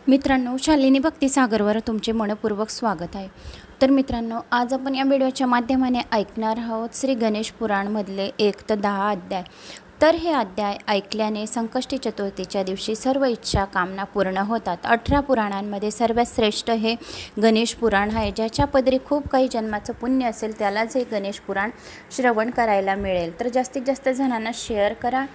मित्रांनो, शालिनी भक्तिसागरवर तुमचे मनपूर्वक स्वागत आहे। तर मित्रांनो, आज आपण या व्हिडिओच्या माध्यमाने ऐकणार आहोत श्री गणेश पुराणमधले 1 ते 10 अध्याय। तर हे अध्याय ऐकल्याने संकष्टी चतुर्थीच्या दिवशी सर्व इच्छा कामना पूर्ण होतात। 18 पुराणांमध्ये सर्वात श्रेष्ठ हे गणेश पुराण आहे। ज्याच्या पदरी खूप काही जन्माचं पुण्य असेल त्यालाच हे गणेश पुराण श्रवण करायला मिळेल। तर जास्तीत जास्त जणांना शेअर करा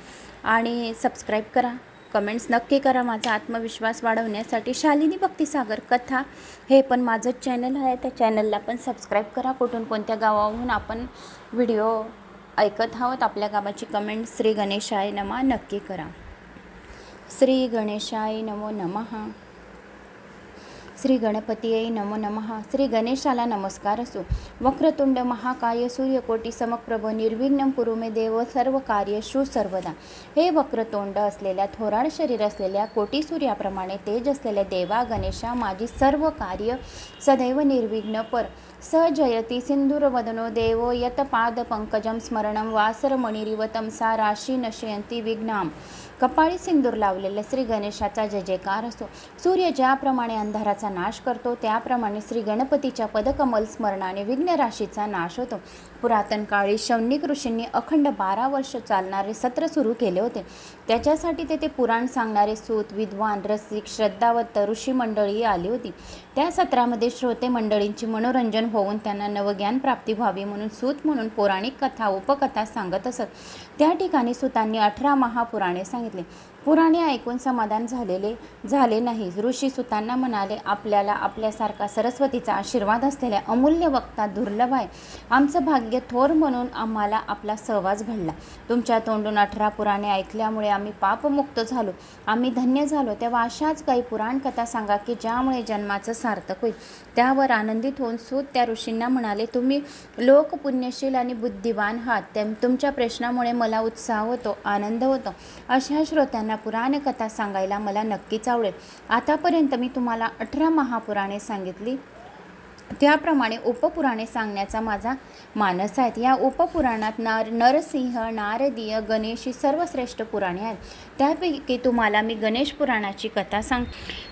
आणि सबस्क्राईब करा, कमेंट्स नक्की करा। माझा आत्मविश्वास वाढवण्यासाठी शालिनी भक्तिसागर कथा हे पण माझं चॅनल आहे, त्या चॅनलला पण सबस्क्राईब करा। कुठून कोणत्या गावाहून आपण व्हिडिओ ऐकत आहोत, आपल्या गावाची कमेंट श्री गणेशाय नमः नक्की करा। श्री गणेशाय नमो नमः, श्री गणपतीये नमो नमः। श्री गणेशाला नमस्कार असो। वक्रतुंड महाकाय सूर्यकोटी समप्रभ निर्विघ्नं कुरु मे देव सर्व कार्येषु सर्वदा। हे वक्रतोंड असलेल्या, थोराड शरीर असलेल्या, कोटी सूर्याप्रमाणे तेज असलेल्या देवा गणेशा, माझी सर्व कार्य सदैव निर्विघ्न पर। स जयति सिंधुरवदनो देवो यत पाद पंकजं स्मरणं वासरमणिरिव तमसा राशी नशयंती विघ्नाम। कपाळी सिंदूर लावलेल्या श्री गणेशाचा जय जयकार असो। सूर्य ज्याप्रमाणे अंधाराचा नाश करतो त्याप्रमाणे श्री गणपतीच्या पदकमल स्मरणाने विघ्न राशीचा नाश होतो। पुरातन काळी शौनक ऋषींनी अखंड 12 वर्ष चालणारे सत्र सुरू केले होते। त्याच्यासाठी तेथे पुराण सांगणारे सूत, विद्वान, रसिक, श्रद्धावंत ऋषी मंडळी आली होती। त्या सत्रामध्ये श्रोते मंडळींची मनोरंजन होऊन त्यांना नवज्ञान प्राप्ती व्हावी म्हणून सूत म्हणून पौराणिक कथा उपकथा सांगत असत। त्या ठिकाणी सूतांनी 18 महापुराणे सांगितले। पुराणे ऐकून समाधान झाले नाही। ऋषी सुतांना म्हणाले, आपल्याला आपल्यासारखा सरस्वतीचा आशीर्वाद असलेल्या अमूल्य वक्ता दुर्लभ आहे। आमचं भाग्य थोर म्हणून आम्हाला आपला सहवास घडला। तुमच्या तोंडून 18 पुराणे ऐकल्यामुळे आम्ही पापमुक्त झालो, आम्ही धन्य झालो। तेव्हा अशाच काही पुराण कथा सांगा की ज्यामुळे जन्माचं सार्थक होईल। त्यावर आनंदित होऊन सूत त्या ऋषींना म्हणाले, तुम्ही लोक पुण्यशील आणि बुद्धिवान आहात, तुमच्या प्रश्नामुळे मला उत्साह होतो, आनंद होतो। अशा श्रोत्यांना पुराण कथा सांगायला मला नक्कीच आवडेल। आतापर्यंत मी तुम्हाला 18 महापुराणे सांगितली, त्याप्रमाणे उपपुराणे सांगण्याचा माझा मानस आहे। या उपपुराणात नरसिंह, नारदीय, गणेशी सर्वश्रेष्ठ पुराणे आहेत। त्यापैकी तुम्हाला मी गणेश पुराणाची कथा सांग।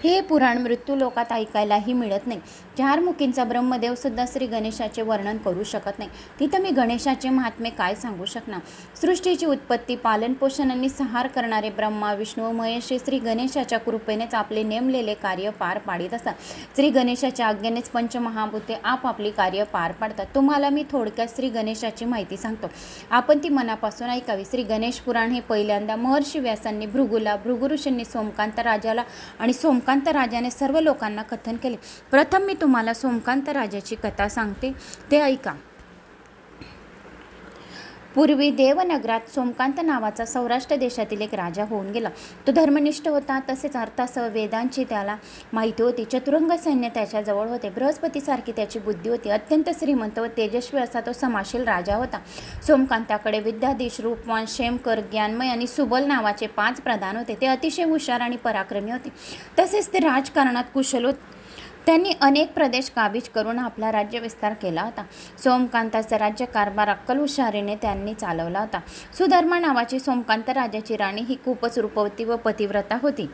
हे पुराण मृत्यू लोकात ऐकायलाही मिळत नाही। 4 मुखींचा ब्रह्मदेव सुद्धा श्री गणेशाचे वर्णन करू शकत नाही। तिथं मी गणेशाचे महात्म्य काय सांगू शकणार। सृष्टीची उत्पत्ती, पालन पोषण आणि संहार करणारे ब्रह्मा, विष्णू, महेश श्री गणेशाच्या कृपेनेच आपले नेमलेले कार्य पार पाडित असतात। श्री गणेशाच्या आज्ञेनेच पंचमहाभूते आपापली कार्य पार पाडतात। तुम्हाला मी थोडक्यात श्री गणेशाची माहिती सांगतो, आपण ती मनापासून ऐकावी। श्री गणेश पुराण हे पहिल्यांदा महर्षी व्यासांनी भृगूला, भृगु ऋषींनी सोमकांत राजाला आणि सोमकांत राजाने सर्व लोकांना कथन केले। प्रथम मी तुम्हाला सोमकांत राजाची कथा सांगते, ते ऐका। पूर्वी देवनगरात सोमकांत नावाचा सौराष्ट्र देशातील एक राजा होऊन गेला। तो धर्मनिष्ठ होता, तसेच अर्थासह वेदांची त्याला माहिती होती। चतुरंग सैन्य त्याच्याजवळ होते। बृहस्पतीसारखी त्याची बुद्धी होती। अत्यंत श्रीमंत व तेजस्वी असा तो समाशील राजा होता। सोमकांताकडे विद्याधीश, रूपवान, क्षेमकर, ज्ञानमय आणि सुबल नावाचे 5 प्रधान होते। ते अतिशय हुशार आणि पराक्रमी होते, तसेच ते राजकारणात कुशल होते। त्यांनी अनेक प्रदेश काबीज करून आपला राज्य विस्तार केला होता। सोमकांताचा राज्यकारभार अक्कल हुशारीने त्यांनी चालवला होता। सुधर्मा नावाची सोमकांत राजाची राणी ही खूपच रूपवती व पतिव्रता होती।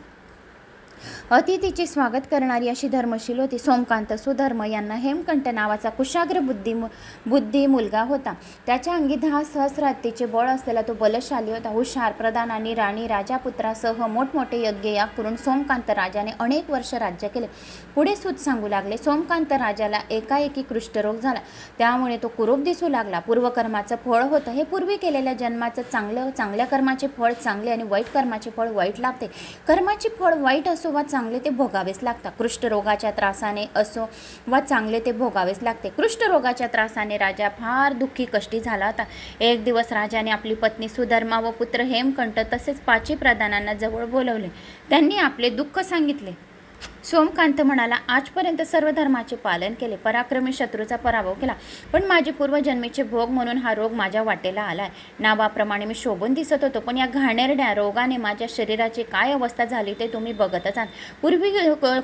अतिथीचे स्वागत करणारी अशी धर्मशील होती। सोमकांत सुधर्म यांना हेमकंठ नावाचा कुशाग्र बुद्धी मुलगा होता। त्याच्या अंगी 10 सहस्र हत्तीचे बळ असलेला तो बलशाली होता। हुशार, प्रधान आणि राणी राजापुत्रासह मोठमोठे यज्ञ याग करून सोमकांत राजाने अनेक वर्ष राज्य केले। पुढे सूत सांगू लागले, सोमकांत राजाला एकाएकी कुष्ठरोग झाला, त्यामुळे तो कुरूप दिसू लागला। पूर्वकर्माचं फळ होतं हे पूर्वी केलेल्या जन्माचं चांगलं, चांगल्या कर्माचे फळ चांगले आणि वाईट कर्माचे फळ वाईट लागते। कर्माचे फळ वाईट असो वा चांगले ते भोगावेच लागतात। कुष्ठरोगाच्या त्रासाने असो वा चांगले ते भोगावेच लागते। कुष्ठरोगाच्या त्रासाने राजा फार दुःखी कष्टी झाला होता। एक दिवस राजाने आपली पत्नी सुधर्मा व पुत्र हेमकंठ तसेच 5 प्रधानांना जवळ बोलवले। त्यांनी आपले दुःख सांगितले। सोमकांत म्हणाला, आजपर्यंत सर्व धर्माचे पालन केले, पराक्रमी शत्रूचा पराभव केला, पण माझे पूर्वजन्मीचे भोग म्हणून हा रोग माझ्या वाटेला आलाय। नावाप्रमाणे मी शोभून दिसत होतो, पण या घाणेरड्या रोगाने माझ्या शरीराची काय अवस्था झाली ते तुम्ही बघतच आहात।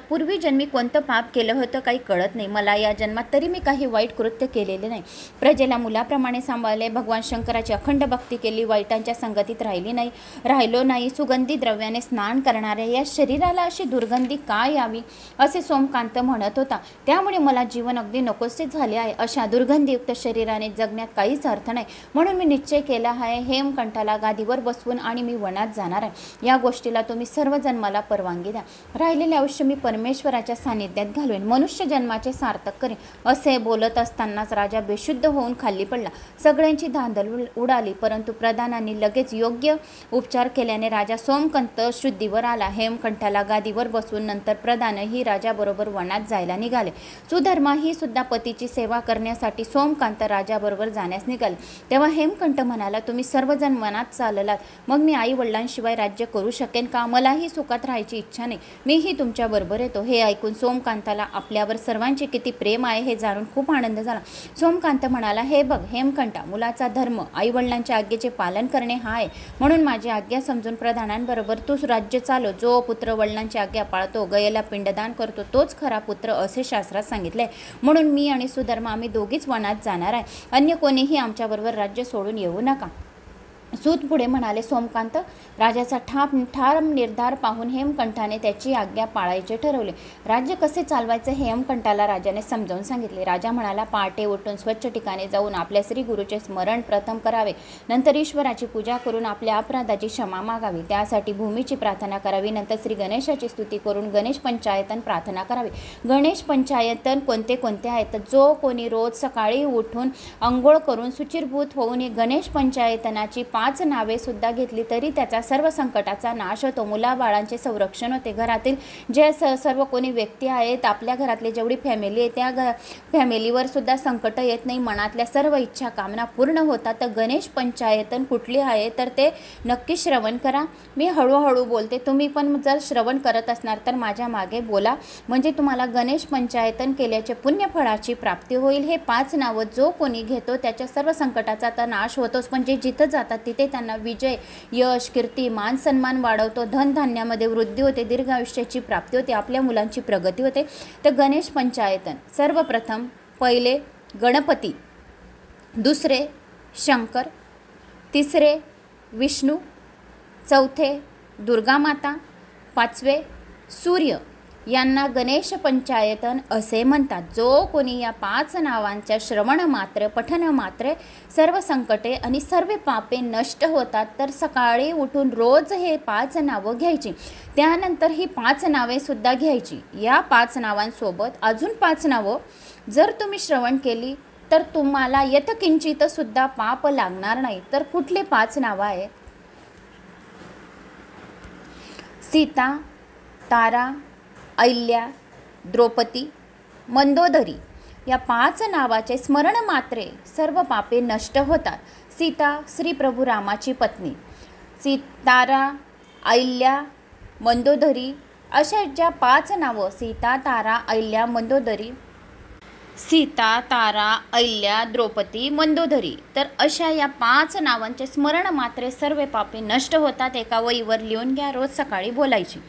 पूर्वी जन्मी कोणतं पाप केलं होतं काही कळत नाही मला। या जन्मात तरी मी काही वाईट कृत्य केलेले नाही। प्रजेला मुलाप्रमाणे सांभाळले, भगवान शंकराची अखंड भक्ती केली, वाईटांच्या संगतीत राहिलो नाही। सुगंधी द्रव्याने स्नान करणाऱ्या या शरीराला अशी दुर्गंधी काय यावी करावी असे सोमकांत म्हणत होता. त्यामुळे मला जीवन अगदी नकोसे झाले आहे. अशा दुर्गंधीयुक्त शरीराने जगण्यात काहीच अर्थ नाही. म्हणून मी निश्चय केला आहे, हेमकंठाला गादीवर बसवून आणि मी वनात जाणार आहे. या गोष्टीला तुम्ही सर्वजण मला परवानगी द्या. राहिलेले आयुष्य मी परमेश्वराच्या सानिध्यात घालवेन, मनुष्य जन्माचे सार्थक करेन. असे बोलत असतानाच राजा बेशुद्ध होऊन खाली पडला. सगळ्यांची धांदल उडाली, परंतु प्रधानांनी लगेच योग्य उपचार केल्याने राजा सोमकंत शुद्धीवर आला. हेमकंठाला गादीवर बसवून नंतर प्रधानही राजाबरोबर वनात जायला निघाले. सुधर्मा ही सुद्धा पतीची सेवा करण्यासाठी सोमकांत राजाबरोबर जाण्यास निघाले. तेव्हा हेमकंठ म्हणाला, तुम्ही सर्वजण वनात चाललात, मग मी आई वडिलांशिवाय राज्य करू शकेन का? मलाही सुखात राहायची इच्छा नाही, मीही तुमच्या बरोबर येतो. हे ऐकून सोमकांताला आपल्यावर सर्वांचे किती प्रेम आहे हे जाणून खूप आनंद झाला. सोमकांत म्हणाला, हे बघ हेमकंठा, मुलाचा धर्म आई वडिलांच्या आज्ञेचे पालन करणे हा आहे. म्हणून माझी आज्ञा समजून प्रधानांबरोबर तू राज्य चालव. जो पुत्र वडिलांची आज्ञा पाळतो, गयेला पिंडदान करतो, तोच खरा पुत्र असे शास्त्रात सांगितले. म्हणून मी आणि सुधर्मा आम्ही दोघीच वनात जाणार आहे. अन्य कोणीही आमच्याबरोबर राज्य सोडून येऊ नका. सूत पुढे म्हणाले, सोमकांत, राजाचा ठाम निर्धार पाहून हेमकंठाने त्याची आज्ञा पाळायचे ठरवले. राज्य कसे चालवायचे हे हेमकंठाला राजाने समजावून सांगितले. राजा म्हणाला, पहाटे उठून स्वच्छ ठिकाणी जाऊन आपल्या श्री गुरुचे स्मरण प्रथम करावे. नंतर ईश्वराची पूजा करून आपल्या अपराधाची क्षमा मागावी. त्यासाठी भूमीची प्रार्थना करावी. नंतर श्री गणेशाची स्तुती करून गणेश पंचायतन प्रार्थना करावी. गणेश पंचायतन कोणते कोणते आहेत? जो कोणी रोज सकाळी उठून अंघोळ करून शुचिर्भूत होऊन गणेश पंचायतनाची 5 नावे सुद्धा घेतली तरी त्याचा सर्व संकटाचा नाश होतो. मुलाबाळांचे संरक्षण होते. घरातील जे सर्व कोणी व्यक्ती आहेत, आपल्या घरातली जेवढी फॅमिली आहे त्या फॅमिलीवर सुद्धा संकट येत नाही. मनातल्या सर्व इच्छा कामना पूर्ण होतात. तर गणेश पंचायतन कुठली आहे तर ते नक्की श्रवण करा. मी हळूहळू बोलते, तुम्ही पण जर श्रवण करत असणार तर माझ्या मागे बोला, म्हणजे तुम्हाला गणेश पंचायतन केल्याचे पुण्यफळाची प्राप्ती होईल. हे 5 नावं जो कोणी घेतो त्याच्या सर्व संकटाचा तर नाश होतोच, पण जे जिथं जातात तिथे त्यांना विजय, यश, कीर्ती, मान सन्मान वाढवतो. धनधान्यामध्ये वृद्धी होते. दीर्घ आयुष्याची प्राप्ती होते. आपल्या मुलांची प्रगती होते. तर गणेश पंचायतन सर्वप्रथम पहिले गणपती, दुसरे शंकर, तिसरे विष्णू, चौथे दुर्गामाता, 5वे सूर्य यांना गणेश पंचायतन असे म्हणतात. जो कोणी या 5 नावांच्या श्रवण मात्र पठन मात्र सर्व संकटे आणि सर्व पापे नष्ट होतात. तर सकाळी उठून रोज हे 5 नावं घ्यायची. त्यानंतर ही 5 नावे सुद्धा घ्यायची. या 5 नावांसोबत अजून 5 नावं जर तुम्ही श्रवण केली तर तुम्हाला यत्किंचित सुद्धा पाप लागणार नाही. तर कुठले 5 नावं आहेत? सीता, तारा, अहिल्या, द्रौपदी, मंदोदरी या 5 नावाचे स्मरण मात्रे सर्व पापे नष्ट होतात. सीता श्री प्रभू रामाची पत्नी. तारा, अहिल्या, मंदोदरी अशा ज्या 5 नावं सीता, तारा, अहिल्या, मंदोदरी, सीता, तारा, अहिल्या, द्रौपदी, मंदोदरी, तर अशा या 5 नावांचे स्मरण मात्रे सर्व पापे नष्ट होतात. एका वहीवर लिहून घ्या, रोज सकाळी बोलायची.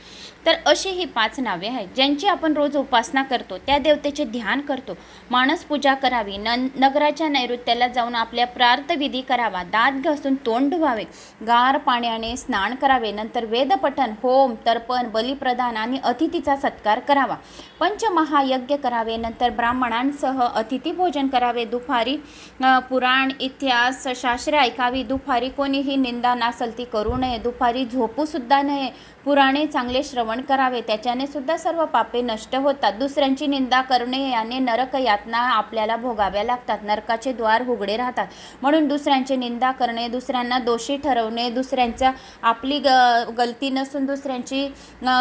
तर अशी ही 5 नावे आहेत ज्यांची आपण रोज उपासना करतो. त्या देवतेचे ध्यान करतो. मानस पूजा करावी. नगराच्या नैऋत्याला जाऊन आपल्या प्रार्थविधी करावा. दात घासून तोंड धुवावे. गार पाण्याने स्नान करावे. नंतर वेदपठन, होम, तर्पण, बलिप्रदान आणि अतिथीचा सत्कार करावा. पंचमहायज्ञ करावे. नंतर ब्राह्मणांसह अतिथी भोजन करावे. दुपारी पुराण, इतिहास, शास्त्रे ऐकावी. दुपारी कोणीही निंदा नासलती करू नये. दुपारी झोपू सुद्धा नये. पुराणे चांगले श्रवण करावे. त्याच्याने सुद्धा सर्व पापे नष्ट होतात. दुसऱ्यांची निंदा करणे याने नरक यातना आपल्याला भोगाव्या लागतात. नरकाचे द्वार उघडे राहतात. म्हणून दुसऱ्यांची निंदा करणे, दुसऱ्यांना दोषी ठरवणे, दुसऱ्यांचा आपली गलती नसून दुसऱ्यांची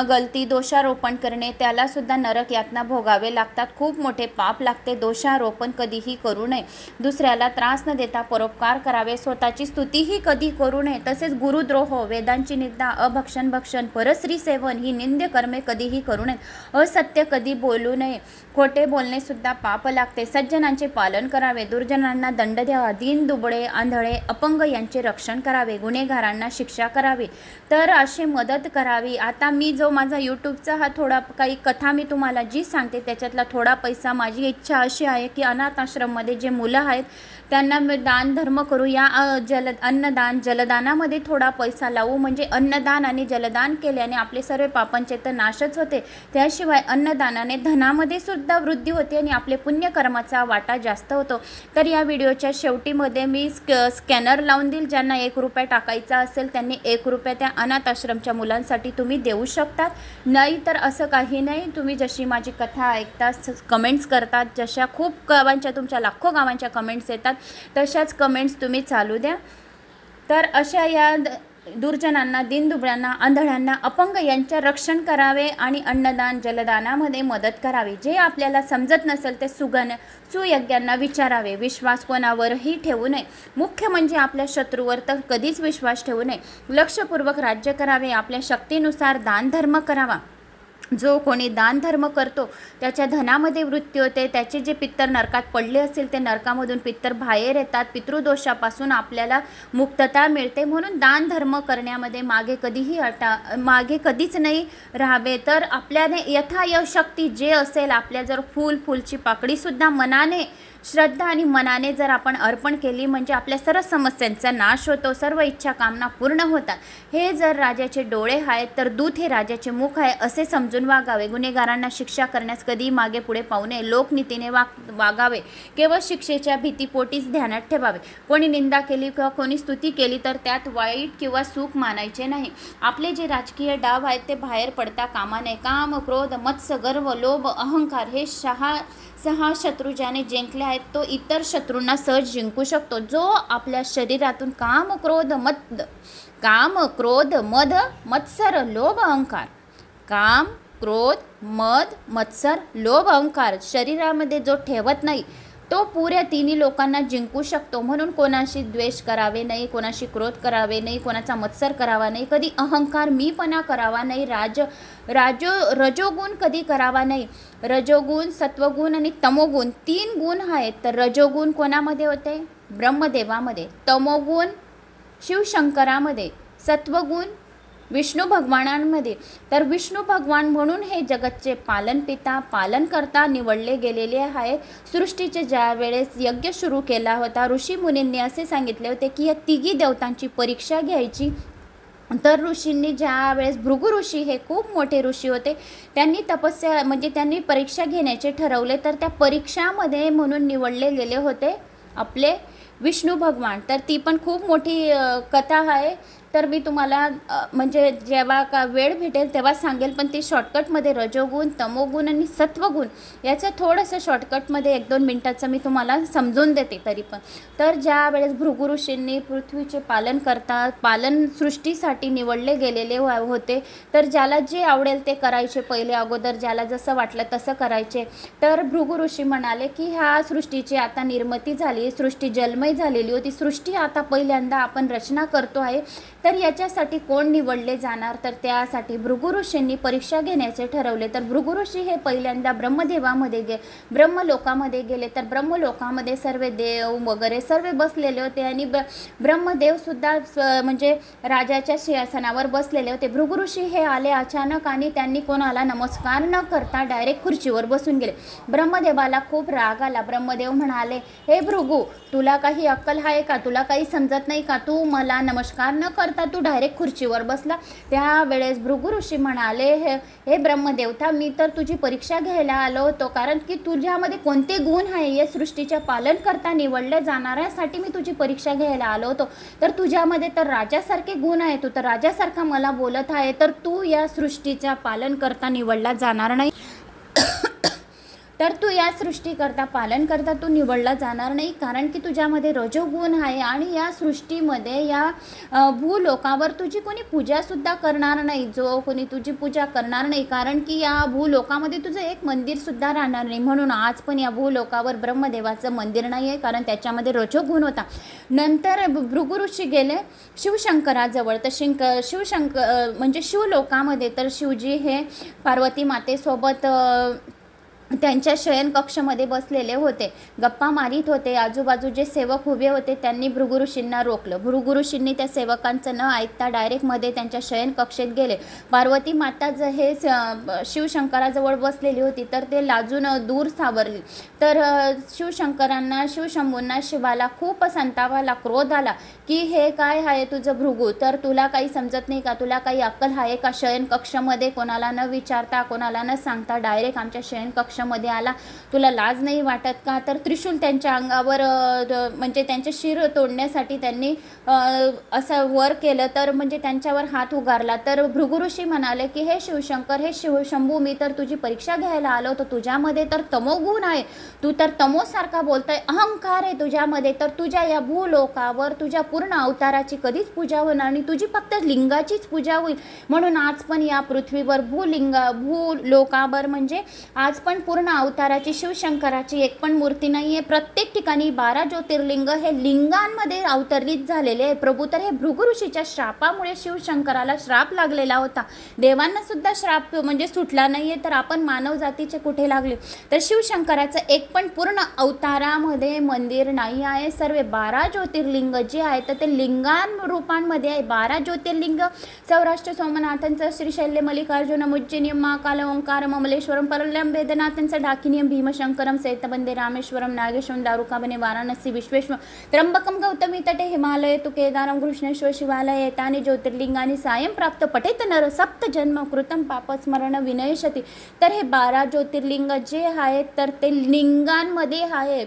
गलती दोषारोपण करणे, त्याला सुद्धा नरक यातना भोगावे लागतात. खूप मोठे पाप लागते. दोषारोपण कधीही करू नये. दुसऱ्याला त्रास न देता परोपकार करावे. स्वतःची स्तुतीही कधी करू नये. तसेच गुरुद्रोह, वेदांची निंदा, अभक्षण, भक्षण, परस्त्री सेवन ही निंद्य कर्मे कधीही करू नये. असत्य कधी बोलू नये. खोटे बोलणे सुद्धा पाप लागते. सज्जनांचे पालन करावे. दुर्जनांना दंड द्यावा. दीन, दुबळे, आंधळे, अपंग यांचे रक्षण करावे. गुन्हेगारांना शिक्षा करावी. तर अशी मदत करावी. आता मी जो माझा यूट्यूबचा हा थोडा काही कथा मी तुम्हाला जी सांगते त्याच्यातला थोडा पैसा, माझी इच्छा अशी आहे की अनाथ आश्रममध्ये जे मुलं आहेत त्यांना दान धर्म करू. या अन्नदान, जलदानामध्ये थोडा पैसा लावू. म्हणजे अन्नदान आणि जलदान केल्याने आपले सर्व पापांचे तर नाशच होते, त्याशिवाय अन्नदानाने धनामध्ये सुद्धा वृद्धी होते आणि आपले पुण्यकर्माचा वाटा जास्त होतो. तर या व्हिडिओच्या शेवटीमध्ये मी स्कॅनर लावून देईल. ज्यांना 1 रुपया टाकायचा असेल त्यांनी 1 रुपया त्या अनाथ आश्रमच्या मुलांसाठी तुम्ही देऊ शकतात. नाही तर असं काही नाही, तुम्ही जशी माझी कथा ऐकता, कमेंट्स करतात, जशा खूप गावांच्या तुमच्या लाखो गावांच्या कमेंट्स येतात तशाच कमेंट्स तुम्ही चालू द्या. तर अशा या दुर्जनांना, दीनदुबळ्यांना, आंधळ्यांना, अपंग यांचे रक्षण करावे आणि अन्नदान जलदानामध्ये मदत करावी. जे आपल्याला समजत नसेल ते सुयज्ञांना विचारावे. विश्वास कोणावरही ठेवू नये. मुख्य म्हणजे आपल्या शत्रूवर तर कधीच विश्वास ठेवू नये. लक्षपूर्वक राज्य करावे. आपल्या शक्तीनुसार दानधर्म करावा. जो कोणी दानधर्म करतो त्याच्या धनामध्ये वृत्ती होते. त्याचे जे पितर नरकात पडले असतील ते नरकामधून पितर बाहेर येतात. पितृदोषापासून आपल्याला मुक्तता मिळते. म्हणून दानधर्म करण्यामध्ये मागे कधीच नाही राहावे. तर आपल्याने यथाशक्ती जे असेल, आपल्या जर फुलची पाकळीसुद्धा मनाने, श्रद्धा आणि मनाने जर आपण अर्पण केली म्हणजे आपल्या सर्व समस्यांचा नाश होतो, सर्व इच्छा कामना पूर्ण होतात. हे जर राजाचे डोळे आहेत तर दूध हे राजाचे मुख आहे असे समजून वागावे. गुन्हेगारांना शिक्षा करण्यास कधी मागे पुढे पाहू नये. लोकनीतीने वागावे. केवळ शिक्षेच्या भीतीपोटीच ध्यानात ठेवावे. कोणी निंदा केली किंवा कोणी स्तुती केली तर त्यात वाईट किंवा सुख मानायचे नाही. आपले जे राजकीय डाव आहेत ते बाहेर पडता कामा नये. काम, क्रोध, मत्स्य, गर्व, लोभ, अहंकार हे सहा शत्रू ज्याने जिंकले आहेत तो इतर शत्रूंना सहज जिंकू शकतो. जो आपल्या शरीरातून काम, क्रोध, मद, मत्सर, लोभ, अहंकार, काम, क्रोध, मद, मत्सर, लोभ, अहंकार शरीरामध्ये जो ठेवत नाही तो पुऱ्या तिन्ही लोकांना जिंकू शकतो. म्हणून कोणाशी द्वेष करावे नाही, कोणाशी क्रोध करावे नाही, कोणाचा मत्सर करावा नाही, कधी अहंकार, मीपणा करावा नाही, रजोगुण कधी करावा नाही. रजोगुण, सत्वगुण आणि तमोगुण 3 गुण आहेत. तर रजोगुण कोणामध्ये होते? ब्रह्मदेवामध्ये. तमोगुण शिवशंकरामध्ये. सत्वगुण विष्णू भगवानांमध्ये. तर विष्णू भगवान म्हणून हे जगतचे पालनकर्ता निवडले गेलेले आहे. सृष्टीचे ज्या वेळेस यज्ञ सुरू केला होता ऋषीमुनींनी असे सांगितले होते की या तिघी देवतांची परीक्षा घ्यायची. तर ऋषींनी ज्या वेळेस भृगु ऋषी हे खूप मोठे ऋषी होते, त्यांनी तपस्या म्हणजे त्यांनी परीक्षा घेण्याचे ठरवले. तर त्या परीक्षामध्ये म्हणून निवडले गेले होते आपले विष्णू भगवान. तर ती पण खूप मोठी कथा आहे. तर मी तुम्हाला म्हणजे जेव्हा का वेळ भेटेल तेव्हा सांगेल. पण ती शॉर्टकटमध्ये रजोगुण, तमोगुण आणि सत्वगुण याचं थोडंसं शॉर्टकटमध्ये 1-2 मिनटाचं मी तुम्हाला समजून देते तरी पण. तर ज्या वेळेस भृगु ऋषींनी पृथ्वीचे पालन सृष्टीसाठी निवडले गेलेले होते. तर ज्याला जे आवडेल ते करायचे पहिले अगोदर, ज्याला जसं वाटलं तसं करायचे. तर भृगु ऋषी म्हणाले की ह्या सृष्टीची आता निर्मिती झाली, सृष्टी जन्मय झालेली होती, सृष्टी आता पहिल्यांदा आपण रचना करतो आहे. तर याच्यासाठी कोण निवडले जाणार? तर त्यासाठी भृगु ऋषींनी परीक्षा घेण्याचे ठरवले. तर भृगु ऋषी हे पहिल्यांदा ब्रह्मलोकामध्ये गेले. तर ब्रह्मलोकामध्ये सर्व देव वगैरे सर्व बसलेले होते आणि ब्रह्मदेव सुद्धा म्हणजे राजाच्या सिंहासनावर बसलेले होते. भृगु ऋषी हे आले अचानक आणि त्यांनी कोणाला नमस्कार न करता डायरेक्ट खुर्चीवर बसून गेले. ब्रह्मदेवाला खूप राग आला. ब्रह्मदेव म्हणाले, हे भृगु, तुला काही अक्कल आहे का? तुला काही समजत नाही का? तू मला नमस्कार न करता तू डायरेक्ट खुर्चीवर बसला. त्यावेळेस भृगु ऋषी म्हणाले, हे ब्रह्मदेवता, मी तर तुझी परीक्षा घ्यायला आलो होतो, कारण की तुझ्यामध्ये कोणते गुण आहे या सृष्टीच्या पालन करता निवडल्या जाणाऱ्यासाठी मी तुझी परीक्षा घ्यायला आलो होतो. तर तुझ्यामध्ये तर राजासारखे गुण आहे, तू तर राजासारखा मला बोलत आहे, तर तू या सृष्टीचा पालन करता निवडला जाणार नाही. तर तू या सृष्टीकरता पालन करता तू निवडला जाणार नाही, कारण की तुझ्यामध्ये रजोगुण आहे आणि या सृष्टीमध्ये या भूलोकावर तुझी कोणी पूजासुद्धा करणार नाही. जो कोणी तुझी पूजा करणार नाही, कारण की या भूलोकामध्ये तुझं एक मंदिरसुद्धा राहणार नाही. म्हणून आज पण या भूलोकावर ब्रह्मदेवाचं मंदिर नाही आहे, कारण त्याच्यामध्ये रजोगुण होता. नंतर भृगु ऋषी गेले शिवशंकराजवळ. तर शिवशंकर म्हणजे शिवलोकामध्ये तर शिवजी हे पार्वती मातेसोबत त्यांच्या शयनकक्षामध्ये बसलेले होते, गप्पा मारित होते. आजूबाजू जे सेवक उभे होते त्यांनी भृगु ऋषींना रोखलं. भृगु ऋषींनी त्या सेवकांचं न ऐकता डायरेक्टमध्ये त्यांच्या शयनकक्षेत गेले. पार्वती माता हे शिवशंकराजवळ बसलेली होती, तर ते लाजून दूर सावरली. तर शिवशंकरांना, शिवशंभूंना, शिवाला खूप संताप आला, क्रोध आला की हे काय आहे तुझं भृगु, तर तुला काही समजत नाही का, तुला काही अक्कल आहे का, शयनकक्षामध्ये कोणाला न विचारता, कोणाला न सांगता डायरेक्ट आमच्या शयनकक्षामध्ये आला, तुला लाज नाही वाटत का. तर त्रिशूल त्यांच्या अंगावर म्हणजे त्यांचे शिर तोडण्यासाठी त्यांनी असं वर केलं, तर म्हणजे त्यांच्यावर हात उगारला. तर भृगु ऋषी म्हणाले की हे शिवशंकर, हे शिवशंभू, मी तर तुझी परीक्षा घ्यायला आलो होतो, तुझ्यामध्ये तर तमोगुण आहे, तू तर तमोसारखा बोलतोय, अहंकार आहे तुझ्यामध्ये, तर तुझ्या या भूलोकावर तुझ्या पूर्ण अवताराची कधीच पूजा होणार आणि तुझी फक्त लिंगाचीच पूजा होईल. म्हणून आज पण या पृथ्वीवर भूलोकावर म्हणजे आज पण पूर्ण अवताराची शिवशंकराची एक पण मूर्ती नाही आहे. प्रत्येक ठिकाणी 12 ज्योतिर्लिंग हे लिंगांमध्ये अवतरित झालेले आहे प्रभू. तर हे भृगु ऋषीच्या श्रापामुळे शिवशंकराला श्राप लागलेला होता. देवांना सुद्धा श्राप म्हणजे सुटला नाहीये, तर आपण मानव जातीचे कुठे लागले. तर शिवशंकराचं एक पण पूर्ण अवतारामध्ये मंदिर नाही आहे. सर्व 12 ज्योतिर्लिंग जे आहेत तर ते लिंगां रूपांमध्ये आहे. 12 ज्योतिर्लिंग सौराष्ट्र सोमनाथांचं, श्रीशैल्य मल्लिकार्जुनम, उज्जैनियम, महाकाल, ओंकारम, अमलेश्वरम, परल्यम, वेदनाथांचं, डाकिनियम, भीमशंकरम, सैतबंदे, रामेश्वरम, नागेश्वरम, दारुकाबने, वाराणसी, विश्वेश्वर, त्र्यंबकम, गौतमी तटे, हिमालय तु, केदारम, कृष्णेश्वर, शिवालय, एतानि ज्योतिर्लिंगानि सायं प्राप्त पठेत नर सप्त जन्म कृतम पाप स्मरण विनयशती. तर हे 12 ज्योतिर्लिंग जे आहेत तर ते लिंगांमध्ये आहे,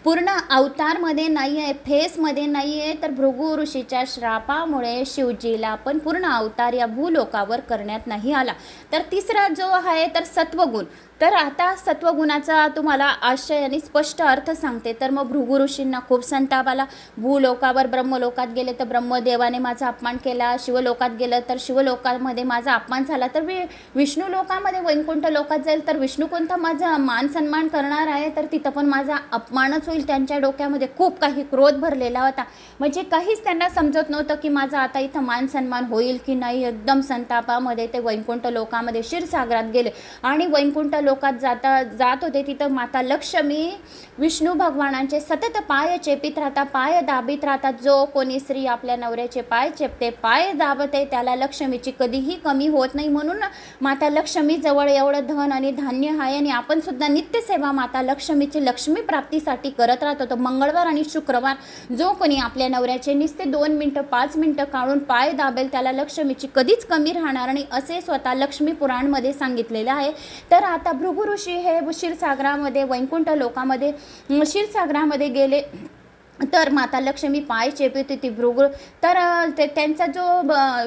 पूर्ण अवतारमध्ये नाही आहे, फेसमध्ये नाही आहे. तर भृगु ऋषीच्या श्रापामुळे शिवजीला पण पूर्ण अवतार या भूलोकावर करण्यात नाही आला. तर तिसरा जो आहे तर सत्वगुण. तर आता सत्वगुणाचा तुम्हाला आशय आणि स्पष्ट अर्थ सांगते. तर मग भृगु ऋषींना खूप संताप आला. भूलोकावर ब्रह्मलोकात गेले तर ब्रह्मदेवाने माझा अपमान केला, शिवलोकात गेलं तर शिवलोकामध्ये माझा अपमान झाला, तर विष्णू लोकामध्ये वैकुंठ लोकात जाईल तर विष्णू कोणता माझा मान सन्मान करणार आहे, तर तिथं पण माझा अपमानच होईल. त्यांच्या डोक्यामध्ये खूप काही क्रोध भरलेला होता. म्हणजे काहीच त्यांना समजत नव्हतं की माझा आता इथं मान सन्मान होईल की नाही. एकदम संतापामध्ये ते वैकुंठ लोकामध्ये क्षीरसागरात गेले आणि वैकुंठ लोकात जात होते. तिथं माता लक्ष्मी विष्णू भगवानांचे सतत पाय चेपित राहतात, पाय दाबीत राहतात. जो कोणी स्त्री आपल्या नवऱ्याचे पाय चेपते, पाय दाबते, त्याला लक्ष्मीची कधीही कमी होत नाही. म्हणून माता लक्ष्मी जवळ एवढं धन आणि धान्य आहे आणि आपण सुद्धा नित्यसेवा माता लक्ष्मीची लक्ष्मी प्राप्तीसाठी करत राहतो. तर मंगळवार आणि शुक्रवार जो कोणी आपल्या नवऱ्याचे नुसते 2 मिनिटं 5 मिनिटं काढून पाय दाबेल त्याला लक्ष्मीची कधीच कमी राहणार नाही, असे स्वतः लक्ष्मी पुराणमध्ये सांगितलेले आहे. तर आता भृगु ऋषी हे क्षीरसागरामध्ये वैकुंठ लोकामध्ये क्षीरसागरामध्ये गेले. तर माता लक्ष्मी पाय चेपत होती भृगु. तर त्यांचा जो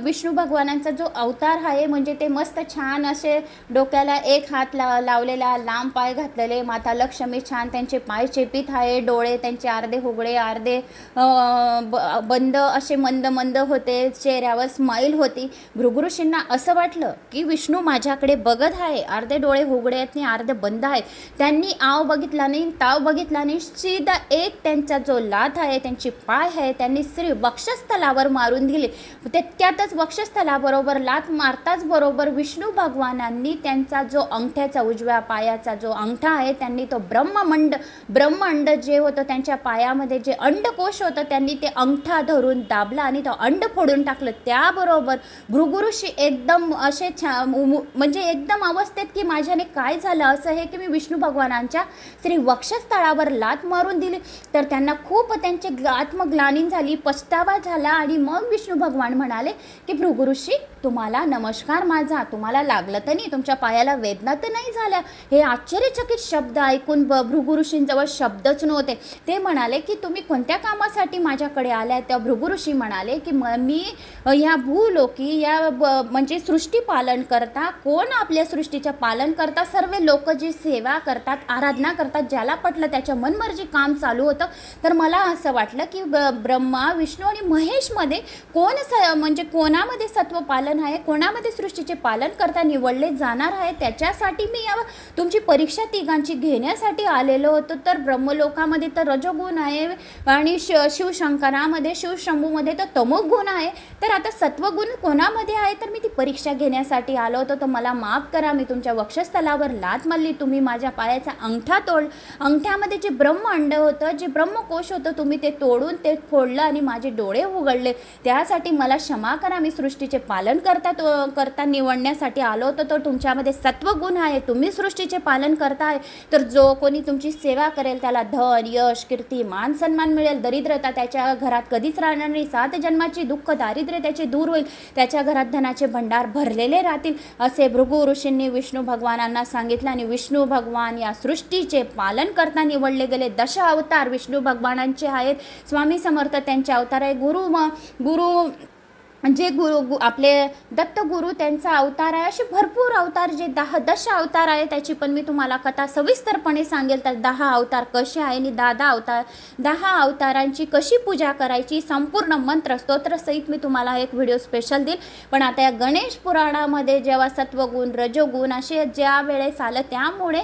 विष्णू भगवानांचा जो अवतार आहे म्हणजे ते मस्त छान असे डोक्याला एक हात लावलेला, लांब पाय घातलेले, माता लक्ष्मी छान त्यांचे पाय चेपित आहे, डोळे त्यांचे अर्धे उघडे अर्धे बंद असे मंद मंद होते, चेहऱ्यावर स्माईल होती. भृगु ऋषींना असं वाटलं की विष्णू माझ्याकडे बघत आहे, अर्धे डोळे उघडे आहेत आणि अर्धे बंद आहेत. त्यांनी आव बघितला नाही, ताव बघितला नाही, सीधा एक त्यांचा जो आहे त्यांची पाय आहे त्यांनी श्री वक्षस्थलावर मारून दिले. त्यातच वक्षस्थलाबरोबर लात मारताच बरोबर विष्णू भगवानांनी त्यांचा जो अंगठ्याचा उजव्या पायाचा जो अंगठा आहे त्यांनी तो ब्रह्मांड जे होतं त्यांच्या पायामध्ये जे अंडकोश होतं त्यांनी ते अंगठा धरून दाबला आणि तो अंड फोडून टाकलं. त्याबरोबर भृगु ऋषी एकदम असे म्हणजे एकदम अवस्थेत की माझ्याने काय झालं असं हे की मी विष्णू भगवानांच्या श्री वक्षस्थळावर लात मारून दिली. तर त्यांना खूप त्यांचे आत्मग्लानी झाली, पछतावा झाला आणि मग विष्णू भगवान म्हणाले की भृगु ऋषी तुम्हाला नमस्कार माझा, तुम्हाला लागलं तर नाही, तुमच्या पायाला वेदना तर नाही झाल्या. हे आश्चर्यचकित शब्द ऐकून भृगु ऋषींजवळ शब्दच नव्हते. ते म्हणाले की तुम्ही कोणत्या कामासाठी माझ्याकडे आल्या. त्या भृगु ऋषी म्हणाले की मी या भूलोकी या म्हणजे सृष्टी पालन करता, कोण आपल्या सृष्टीचं पालन करता, सर्व लोक जी सेवा करतात, आराधना करतात, ज्याला पटलं त्याच्या मनमर्जी काम चालू होतं. तर मला मला असं वाटलं की ब्रह्मा विष्णू आणि महेशमध्ये कोण म्हणजे कोणामध्ये सत्व पालन आहे, कोणामध्ये सृष्टीचे पालन करता निवडले जाणार आहे, त्याच्यासाठी मी तुमची परीक्षा तिघांची घेण्यासाठी आलेलो होतो. तर ब्रह्मलोकामध्ये तर रजोगुण आहे आणि शिवशंकरामध्ये शिवशंभूमध्ये तर तमोगुण आहे. तर आता सत्वगुण कोणामध्ये आहे, तर मी ती परीक्षा घेण्यासाठी आलो होतो. तर मला माफ करा, मी तुमच्या वक्षस्थलावर लाथ मारली, तुम्ही माझ्या पायाचा अंगठा अंगठ्यामध्ये जे ब्रह्मांड होतं, जे ब्रह्मकोश होतं, तुम्ही ते तोडून ते फोडलं आणि माझे डोळे उघडले. त्यासाठी मला क्षमा करा, मी सृष्टीचे पालन करता निवडण्यासाठी आलो होतो. तर तुमच्यामध्ये सत्वगुण आहे, तुम्ही सृष्टीचे पालन करताय. तर जो कोणी तुमची सेवा करेल त्याला धन यश कीर्ती मान सन्मान मिळेल. दरिद्रता त्याच्या घरात कधीच राहणार नाही. 7 जन्माची दुःख दारिद्र्य त्याचे दूर होईल. त्याच्या घरात धनाचे भंडार भरलेले राहतील, असे भृगु ऋषींनी विष्णू भगवानांना सांगितलं. आणि विष्णू भगवान या सृष्टीचे पालन करता निवडले गेले. 10 अवतार विष्णू भगवानांचे आहेत. स्वामी समर्थ त्यांचे अवतार आहे. गुरु जे आपले दत्तगुरु त्यांचा अवतार आहे. असे भरपूर अवतार जे 10 अवतार आहे, त्याची पण मी तुम्हाला कथा सविस्तरपणे सांगेल. तर 10 अवतार कसे आहे आणि 10 अवतारांची कशी पूजा करायची संपूर्ण मंत्र स्तोत्रसहित मी तुम्हाला एक व्हिडिओ स्पेशल देईल. पण आता या गणेश पुराणामध्ये जेव्हा सत्वगुण रजोगुण असे ज्या वेळेस आलं, त्यामुळे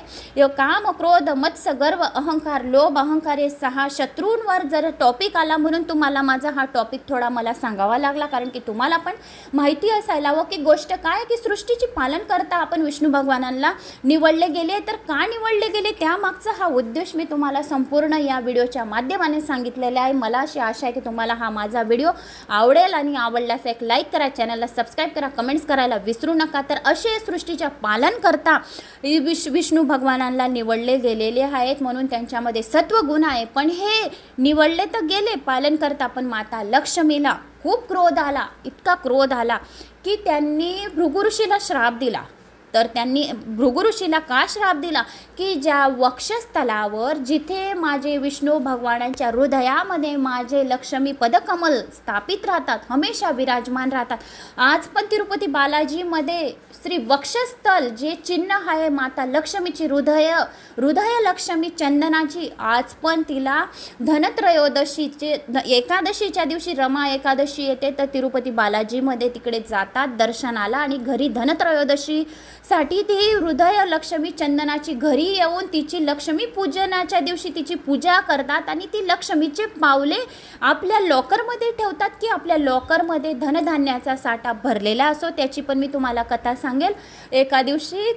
काम क्रोध मत्स्य गर्व अहंकार लोभ अहंकार हे 6 शत्रूंवर जर टॉपिक आला, म्हणून तुम्हाला माझा हा टॉपिक थोडा मला सांगावा लागला. कारण की तुम्हाला पण माहिती असायला हवं की गोष्ट काय की सृष्टीचे पालन करता आपण विष्णू भगवानांना निवडले गेले. तर का निवडले गेले त्यामागचा हा उद्देश मी तुम्हाला संपूर्ण या व्हिडिओच्या माध्यमाने सांगितलेला आहे. मला अशी आशा आहे की तुम्हाला हा माझा व्हिडिओ आवडेल आणि आवडल्यास एक लाईक करा, चॅनलला सबस्क्राईब करा, कमेंट्स करायला विसरू नका. तर असे सृष्टीच्या पालन करता विष्णू भगवानांना निवडले गेलेले आहेत, म्हणून त्यांच्यामध्ये सत्वगुण आहे. पण हे निवडले तर गेले पालन करता, पण माता लक्ष्मीला खूप क्रोध आला, इतका क्रोध आला की त्यांनी भृगु ऋषीला श्राप दिला. तर त्यांनी भृगु ऋषीला का श्राप दिला की ज्या वक्षस्थलावर जिथे माझे विष्णू भगवानांच्या हृदयामध्ये माझे लक्ष्मी पदकमल स्थापित राहतात, हमेशा विराजमान राहतात. आज पण तिरुपती बालाजीमध्ये श्री वक्षस्थल जे चिन्ह आहे माता लक्ष्मीची हृदय लक्ष्मी चंदनाची, आज पण तिला धनत्रयोदशीचे एकादशीच्या दिवशी रमा एकादशी येते, तर तिरुपती बालाजीमध्ये तिकडे जातात दर्शनाला आणि घरी धनत्रयोदशी साठी ती हृदय लक्ष्मी चंदनाची घरी येऊन तिची लक्ष्मी पूजनाच्या दिवशी तिची पूजा करतात आणि ती लक्ष्मीचे पावले आपल्या लॉकरमध्ये ठेवतात की आपल्या लॉकरमध्ये धनधान्याचा साठा भरलेला असो. त्याची पण मी तुम्हाला कथा सांगेल एका दिवशी.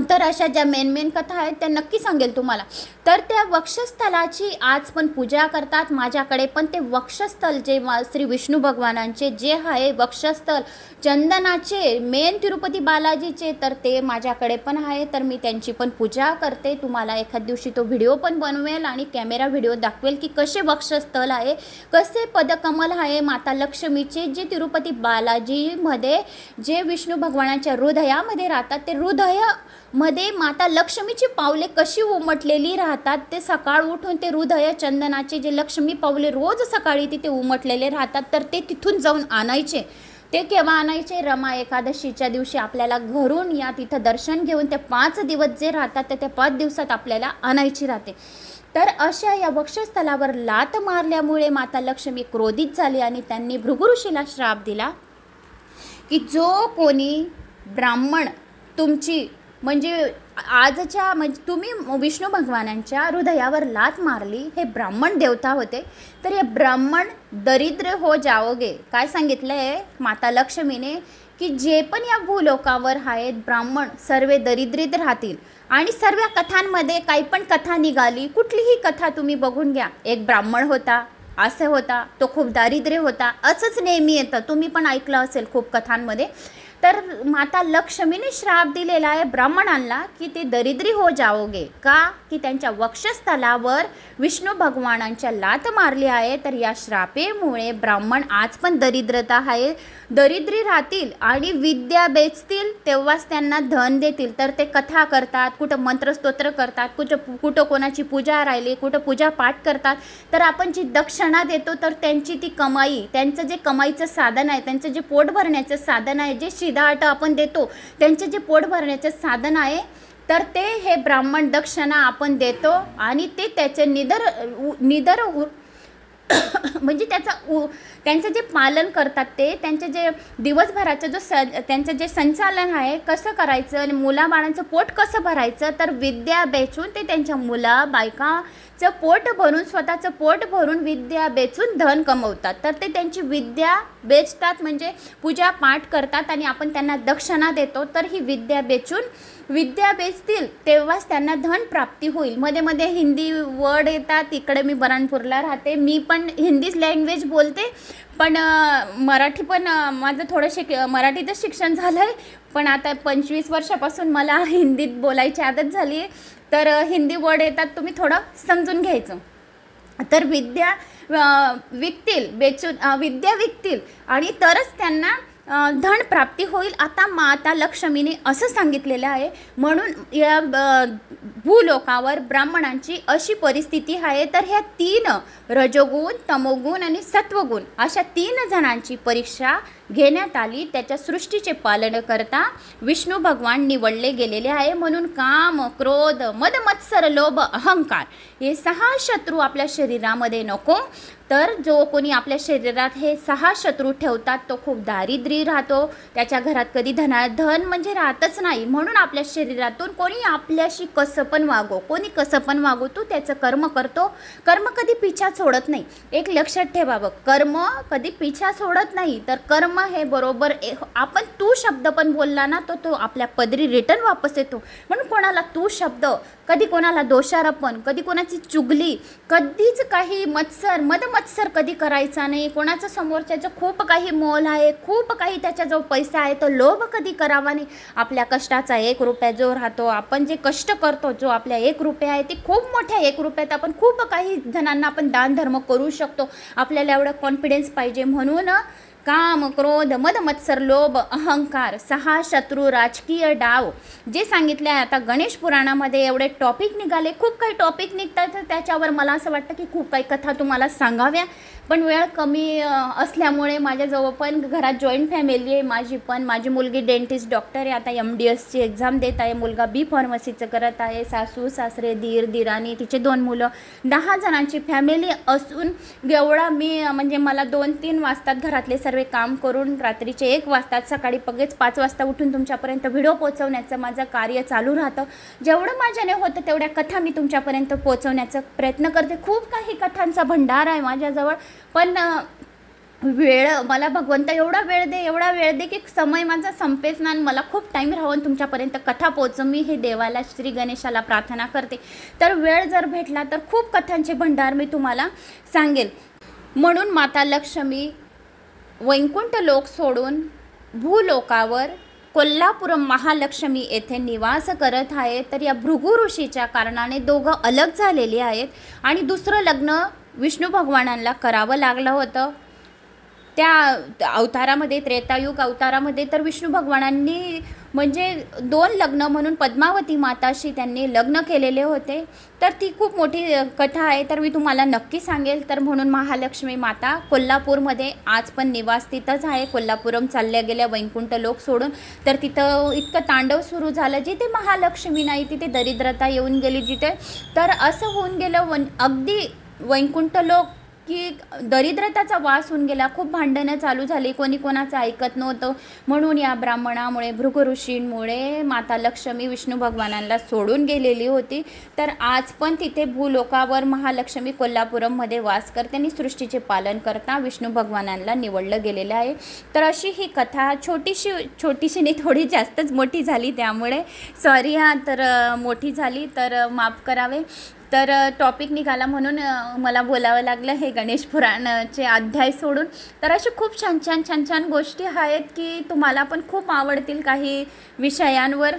तर अशा ज्या मेन कथा आहेत त्या नक्की सांगेल तुम्हाला. तर त्या वक्षस्थलाची आज पण पूजा करतात. माझ्याकडे पण ते वक्षस्थल जे श्री विष्णू भगवानांचे जे आहे वक्षस्थल चंदनाचे मेन तिरुपती बालाजीचे, तर ते माझ्याकडे पण आहे. तर मी त्यांची पण पूजा करते. तुम्हाला एखाद दिवशी तो व्हिडिओ पण बनवेल आणि कॅमेरा व्हिडिओ दाखवेल की कसे वक्षस्थल आहे, कसे पदकमल आहे माता लक्ष्मीचे जे तिरुपती बालाजीमध्ये जे विष्णू भगवानांच्या हृदयामध्ये राहतात. ते हृदयामध्ये माता लक्ष्मीची पावले कशी उमटलेली राहतात. ते सकाळ उठून ते हृदय चंदनाचे जे लक्ष्मी पावले रोज सकाळी तिथे उमटलेले राहतात, तर ते तिथून जाऊन आणायचे. ते केव्हा आणायचे? रमा एकादशीच्या दिवशी आपल्याला घरून या तिथं दर्शन घेऊन ते 5 दिवस जे राहतात ते 5 दिवसात आपल्याला आणायची राहते. तर अशा या वक्षस्थलावर लात मारल्यामुळे माता लक्ष्मी क्रोधित झाली आणि त्यांनी भृगु ऋषीला श्राप दिला की जो कोणी ब्राह्मण तुमची म्हणजे तुम्ही विष्णू भगवानांच्या हृदयावर लात मारली, हे ब्राह्मण देवता होते, तर हे ब्राह्मण दरिद्र हो जाओगे. काय सांगितलं आहे माता लक्ष्मीने की जे पण या भूलोकावर आहेत ब्राह्मण सर्व दरिद्रीत राहतील. आणि सर्व कथांमध्ये काही पण कथा निघाली, कुठलीही कथा तुम्ही बघून घ्या, एक ब्राह्मण होता, असं होता, तो खूप दारिद्र्य होता, असंच नेहमी येतं. तुम्ही पण ऐकलं असेल खूप कथांमध्ये. तर माता लक्ष्मीने श्राप दिलेला आहे ब्राह्मणांना की ते दरिद्री हो जाओगे. का की त्यांच्या वक्षस्थलावर विष्णू भगवानांच्या लात मारली आहे. तर या श्रापेमुळे ब्राह्मण आज पण दरिद्रता आहे, दरिद्री राहतील आणि विद्या बेचतील तेव्हाच त्यांना धन देतील. तर ते कथा करतात, कुठं मंत्रस्तोत्र करतात, कुठं कोणाची पूजा राहिली, कुठं पूजा पाठ करतात. तर आपण जी दक्षिणा देतो तर त्यांची ती कमाई, त्यांचं जे कमाईचं साधन आहे, त्यांचं जे पोट भरण्याचं साधन आहे, जे शिदाट आपण देतो, त्यांचे जे पोट भरण्याचे साधन आहे तर ते हे ब्राह्मण दक्षिणा आपण देतो आणि ते त्याचे निदर म्हणजे त्यांचं जे पालन करतात ते त्यांचे जे दिवसभराचं त्यांचं जे संचालन आहे कसं करायचं आणि मुलाबाळांचं पोट कसं भरायचं, तर विद्या बेचून ते त्यांच्या बायकाचं पोट भरून स्वतःचं पोट भरून विद्या बेचून धन कमवतात. तर ते त्यांची विद्या बेचतात म्हणजे पूजा पाठ करतात आणि आपण त्यांना दक्षिणा देतो. तर ही विद्या बेचतील तेव्हाच त्यांना धन प्राप्ती होईल. मध्ये मध्ये हिंदी वर्ड येतात. इकडे मी बऱ्हाणपूरला राहते, मी पण हिंदीच लँग्वेज बोलते, पण मराठी पण माझं थोडं मराठीतच शिक्षण झालं आहे, पण आता 25 वर्षापासून मला हिंदीत बोलायची आदत झाली आहे. तर हिंदी वर्ड येतात, तुम्ही थोडं समजून घ्यायचं. तर विद्या विकतील आणि तरच त्यांना धन प्राप्ती होईल. आता माता लक्ष्मीने असं सांगितलेलं आहे. म्हणून या भूलोकावर ब्राह्मणांची अशी परिस्थिती आहे. तर ह्या 3 रजोगुण, तमोगुण आणि सत्वगुण अशा 3 जणांची परीक्षा घेण्यात आली. त्याच्या सृष्टीचे पालन करता विष्णू भगवान निवडले गेलेले आहे. म्हणून काम, क्रोध, मद, मत्सर, लोभ, अहंकार हे 6 शत्रू आपल्या शरीरामध्ये नको. तर जो कोणी आपल्या शरीरात हे 6 शत्रू ठेवतात तो खूप दारिद्र्य राहतो. त्याच्या घरात कधी धन म्हणजे राहतच नाही. म्हणून आपल्या शरीरातून कोणी आपल्याशी कसं पण वागो, तो त्याचं कर्म करतो. कर्म कधी पिछा सोडत नाही. एक लक्षात ठेवावं, कर्म कधी पिछा सोडत नाही. तर कर्म हे बरोबर आपण तू शब्द पण बोलला ना तो आपल्या पदरी रिटर्न वापस येतो. म्हणून कोणाला तू शब्द, कधी कोणाला दोषारोपण, कधी कोणाची चुगली, कधीच काही मत्सर कधी करायचा नाही. कोणाचं समोरच्याचं खूप काही मोल आहे, खूप काही त्याच्याजवळ पैसा आहे, तो लोभ कधी करावा नाही. आपल्या कष्टाचा 1 रुपया जो राहतो, आपण जे कष्ट करतो, जो आपल्या 1 रुपया आहे ती खूप मोठ्या 1 रुपयात आपण खूप काही जणांना आपण दानधर्म करू शकतो. आपल्याला एवढं कॉन्फिडन्स पाहिजे. म्हणून काम, क्रोध, मद, मत्सर, लोभ, अहंकार 6 शत्रू, राजकीय डाव जे सांगितले आहे. आता गणेश पुराणामध्ये एवढे टॉपिक निघाले, खूप काही टॉपिक निघतात. तर त्याच्यावर मला असं वाटतं की खूप काही कथा तुम्हाला सांगाव्या, पण वेळ कमी असल्यामुळे माझ्याजवळ पण घरात जॉईंट फॅमिली आहे. माझी मुलगी डेंटिस्ट डॉक्टर आहे, आता MDSची एक्झाम देत आहे. मुलगा B फार्मसीचं करत आहे. सासू सासरे, दिराणी, तिचे 2 मुलं, 10 जणांची फॅमिली असून एवढा मी म्हणजे मला 2-3 वाजतात घरातले सर्व काम करून, रात्रीचे 1 वाजतात, सकाळी पगेच 5 वाजता उठून तुमच्यापर्यंत व्हिडिओ पोहोचवण्याचं माझं कार्य चालू राहतं. जेवढं माझ्याने होतं तेवढ्या कथा मी तुमच्यापर्यंत पोहोचवण्याचा प्रयत्न करते. खूप काही कथांचा भंडार आहे माझ्याजवळ, पण वेळ मला भगवंत एवढा वेळ दे की समय माझा संपेच ना. मला खूप टाईम राहून तुमच्यापर्यंत कथा पोहोचव. मी हे देवाला, श्री गणेशाला प्रार्थना करते. तर वेळ जर भेटला तर खूप कथांचे भंडार मी तुम्हाला सांगेल. म्हणून माता लक्ष्मी वैकुंठ लोक सोडून भूलोकावर कोल्हापुरम महालक्ष्मी येथे निवास करत आहे. तर या भृगु ऋषीच्या कारणाने दोघं अलग झालेली आहेत आणि दुसरं लग्न विष्णू भगवानांना करावं लागलं होतं. त्या अवतारामध्ये, त्रेतायुग अवतारामध्ये, तर विष्णू भगवानांनी म्हणजे 2 लग्न म्हणून पद्मावती माताशी त्यांनी लग्न केलेले होते. तर ती खूप मोठी कथा आहे, तर मी तुम्हाला नक्की सांगेल. तर म्हणून महालक्ष्मी माता कोल्हापूरमध्ये आज पण निवास तिथंच आहे. कोल्हापुरम चालल्या गेल्या वैकुंठ लोक सोडून. तर तिथं इतकं तांडव सुरू झालं, जिथे महालक्ष्मी नाही तिथे दरिद्रता येऊन गेली जिथे. तर असं होऊन गेलं अगदी वैकुंठ लोक की दरिद्रताचा वास होऊन गेला. खूप भांडणं चालू झाली, कोणी कोणाचं ऐकत नव्हतं. म्हणून या ब्राह्मणामुळे, भृगु ऋषींमुळे माता लक्ष्मी विष्णू भगवानांना सोडून गेलेली होती. तर आज पण तिथे भूलोकावर महालक्ष्मी कोल्हापुरममध्ये वास करते आणि सृष्टीचे पालन करता विष्णू भगवानांना निवडलं गेलेलं आहे. तर अशी ही कथा छोटीशी नाही, थोडी जास्तच मोठी झाली, त्यामुळे सॉरी हां. तर मोठी झाली तर माफ करावे. तर टॉपिक निघाला म्हणून मला बोलावं लागलं हे गणेश पुराणाचे अध्याय सोडून. तर असे खूप छान गोष्टी आहेत की तुम्हाला पण खूप आवडतील काही विषयांवर.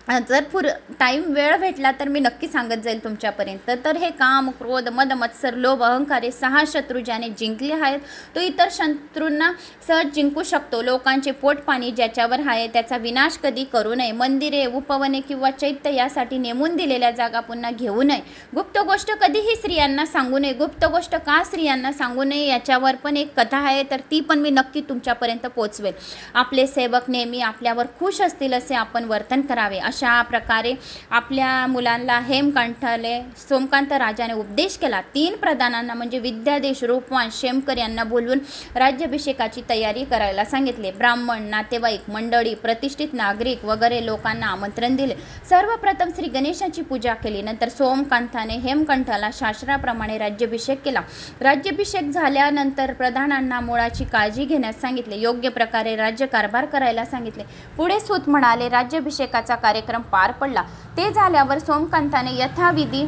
जर टाईम वेळ भेटला तर मी नक्की सांगत जाईल तुमच्यापर्यंत. तर हे काम, क्रोध, मद, मत्सर, लोभ, अहंकार हे 6 शत्रू ज्याने जिंकले आहेत तो इतर शत्रूंना सहज जिंकू शकतो. लोकांचे पोटपाणी ज्याच्यावर आहे त्याचा विनाश कधी करू नये. मंदिरे, उपवने किंवा चैत्य यासाठी नेमून दिलेल्या जागा पुन्हा घेऊ नये. गुप्त गोष्ट कधीही स्त्रियांना सांगू नये. गुप्त गोष्ट का स्त्रियांना सांगू नये याच्यावर पण एक कथा आहे, तर ती पण मी नक्की तुमच्यापर्यंत पोचवेल. आपले सेवक नेहमी आपल्यावर खुश असतील असे आपण वर्तन करावे. अशा प्रकारे आपल्या मुलांना हेमकंठाले सोमकांत राजाने उपदेश केला. 3 प्रधानांना म्हणजे विद्याधीश, रूपवान, शेमकर यांना बोलवून राज्याभिषेकाची तयारी करायला सांगितले. ब्राह्मण, नातेवाईक मंडळी, प्रतिष्ठित नागरिक वगैरे लोकांना आमंत्रण दिले. सर्वप्रथम श्री गणेशाची पूजा केली. नंतर सोमकांताने हेमकंठाला शास्त्राप्रमाणे राज्याभिषेक केला. राज्याभिषेक झाल्यानंतर प्रधानांना मुळाची काळजी घेण्यास सांगितले. योग्य प्रकारे राज्यकारभार करायला सांगितले. पुढे सूत म्हणाले, राज्याभिषेकाचा कार्यक्रम पार पडला. ते झाल्यावर सोमकांताने यथाविधी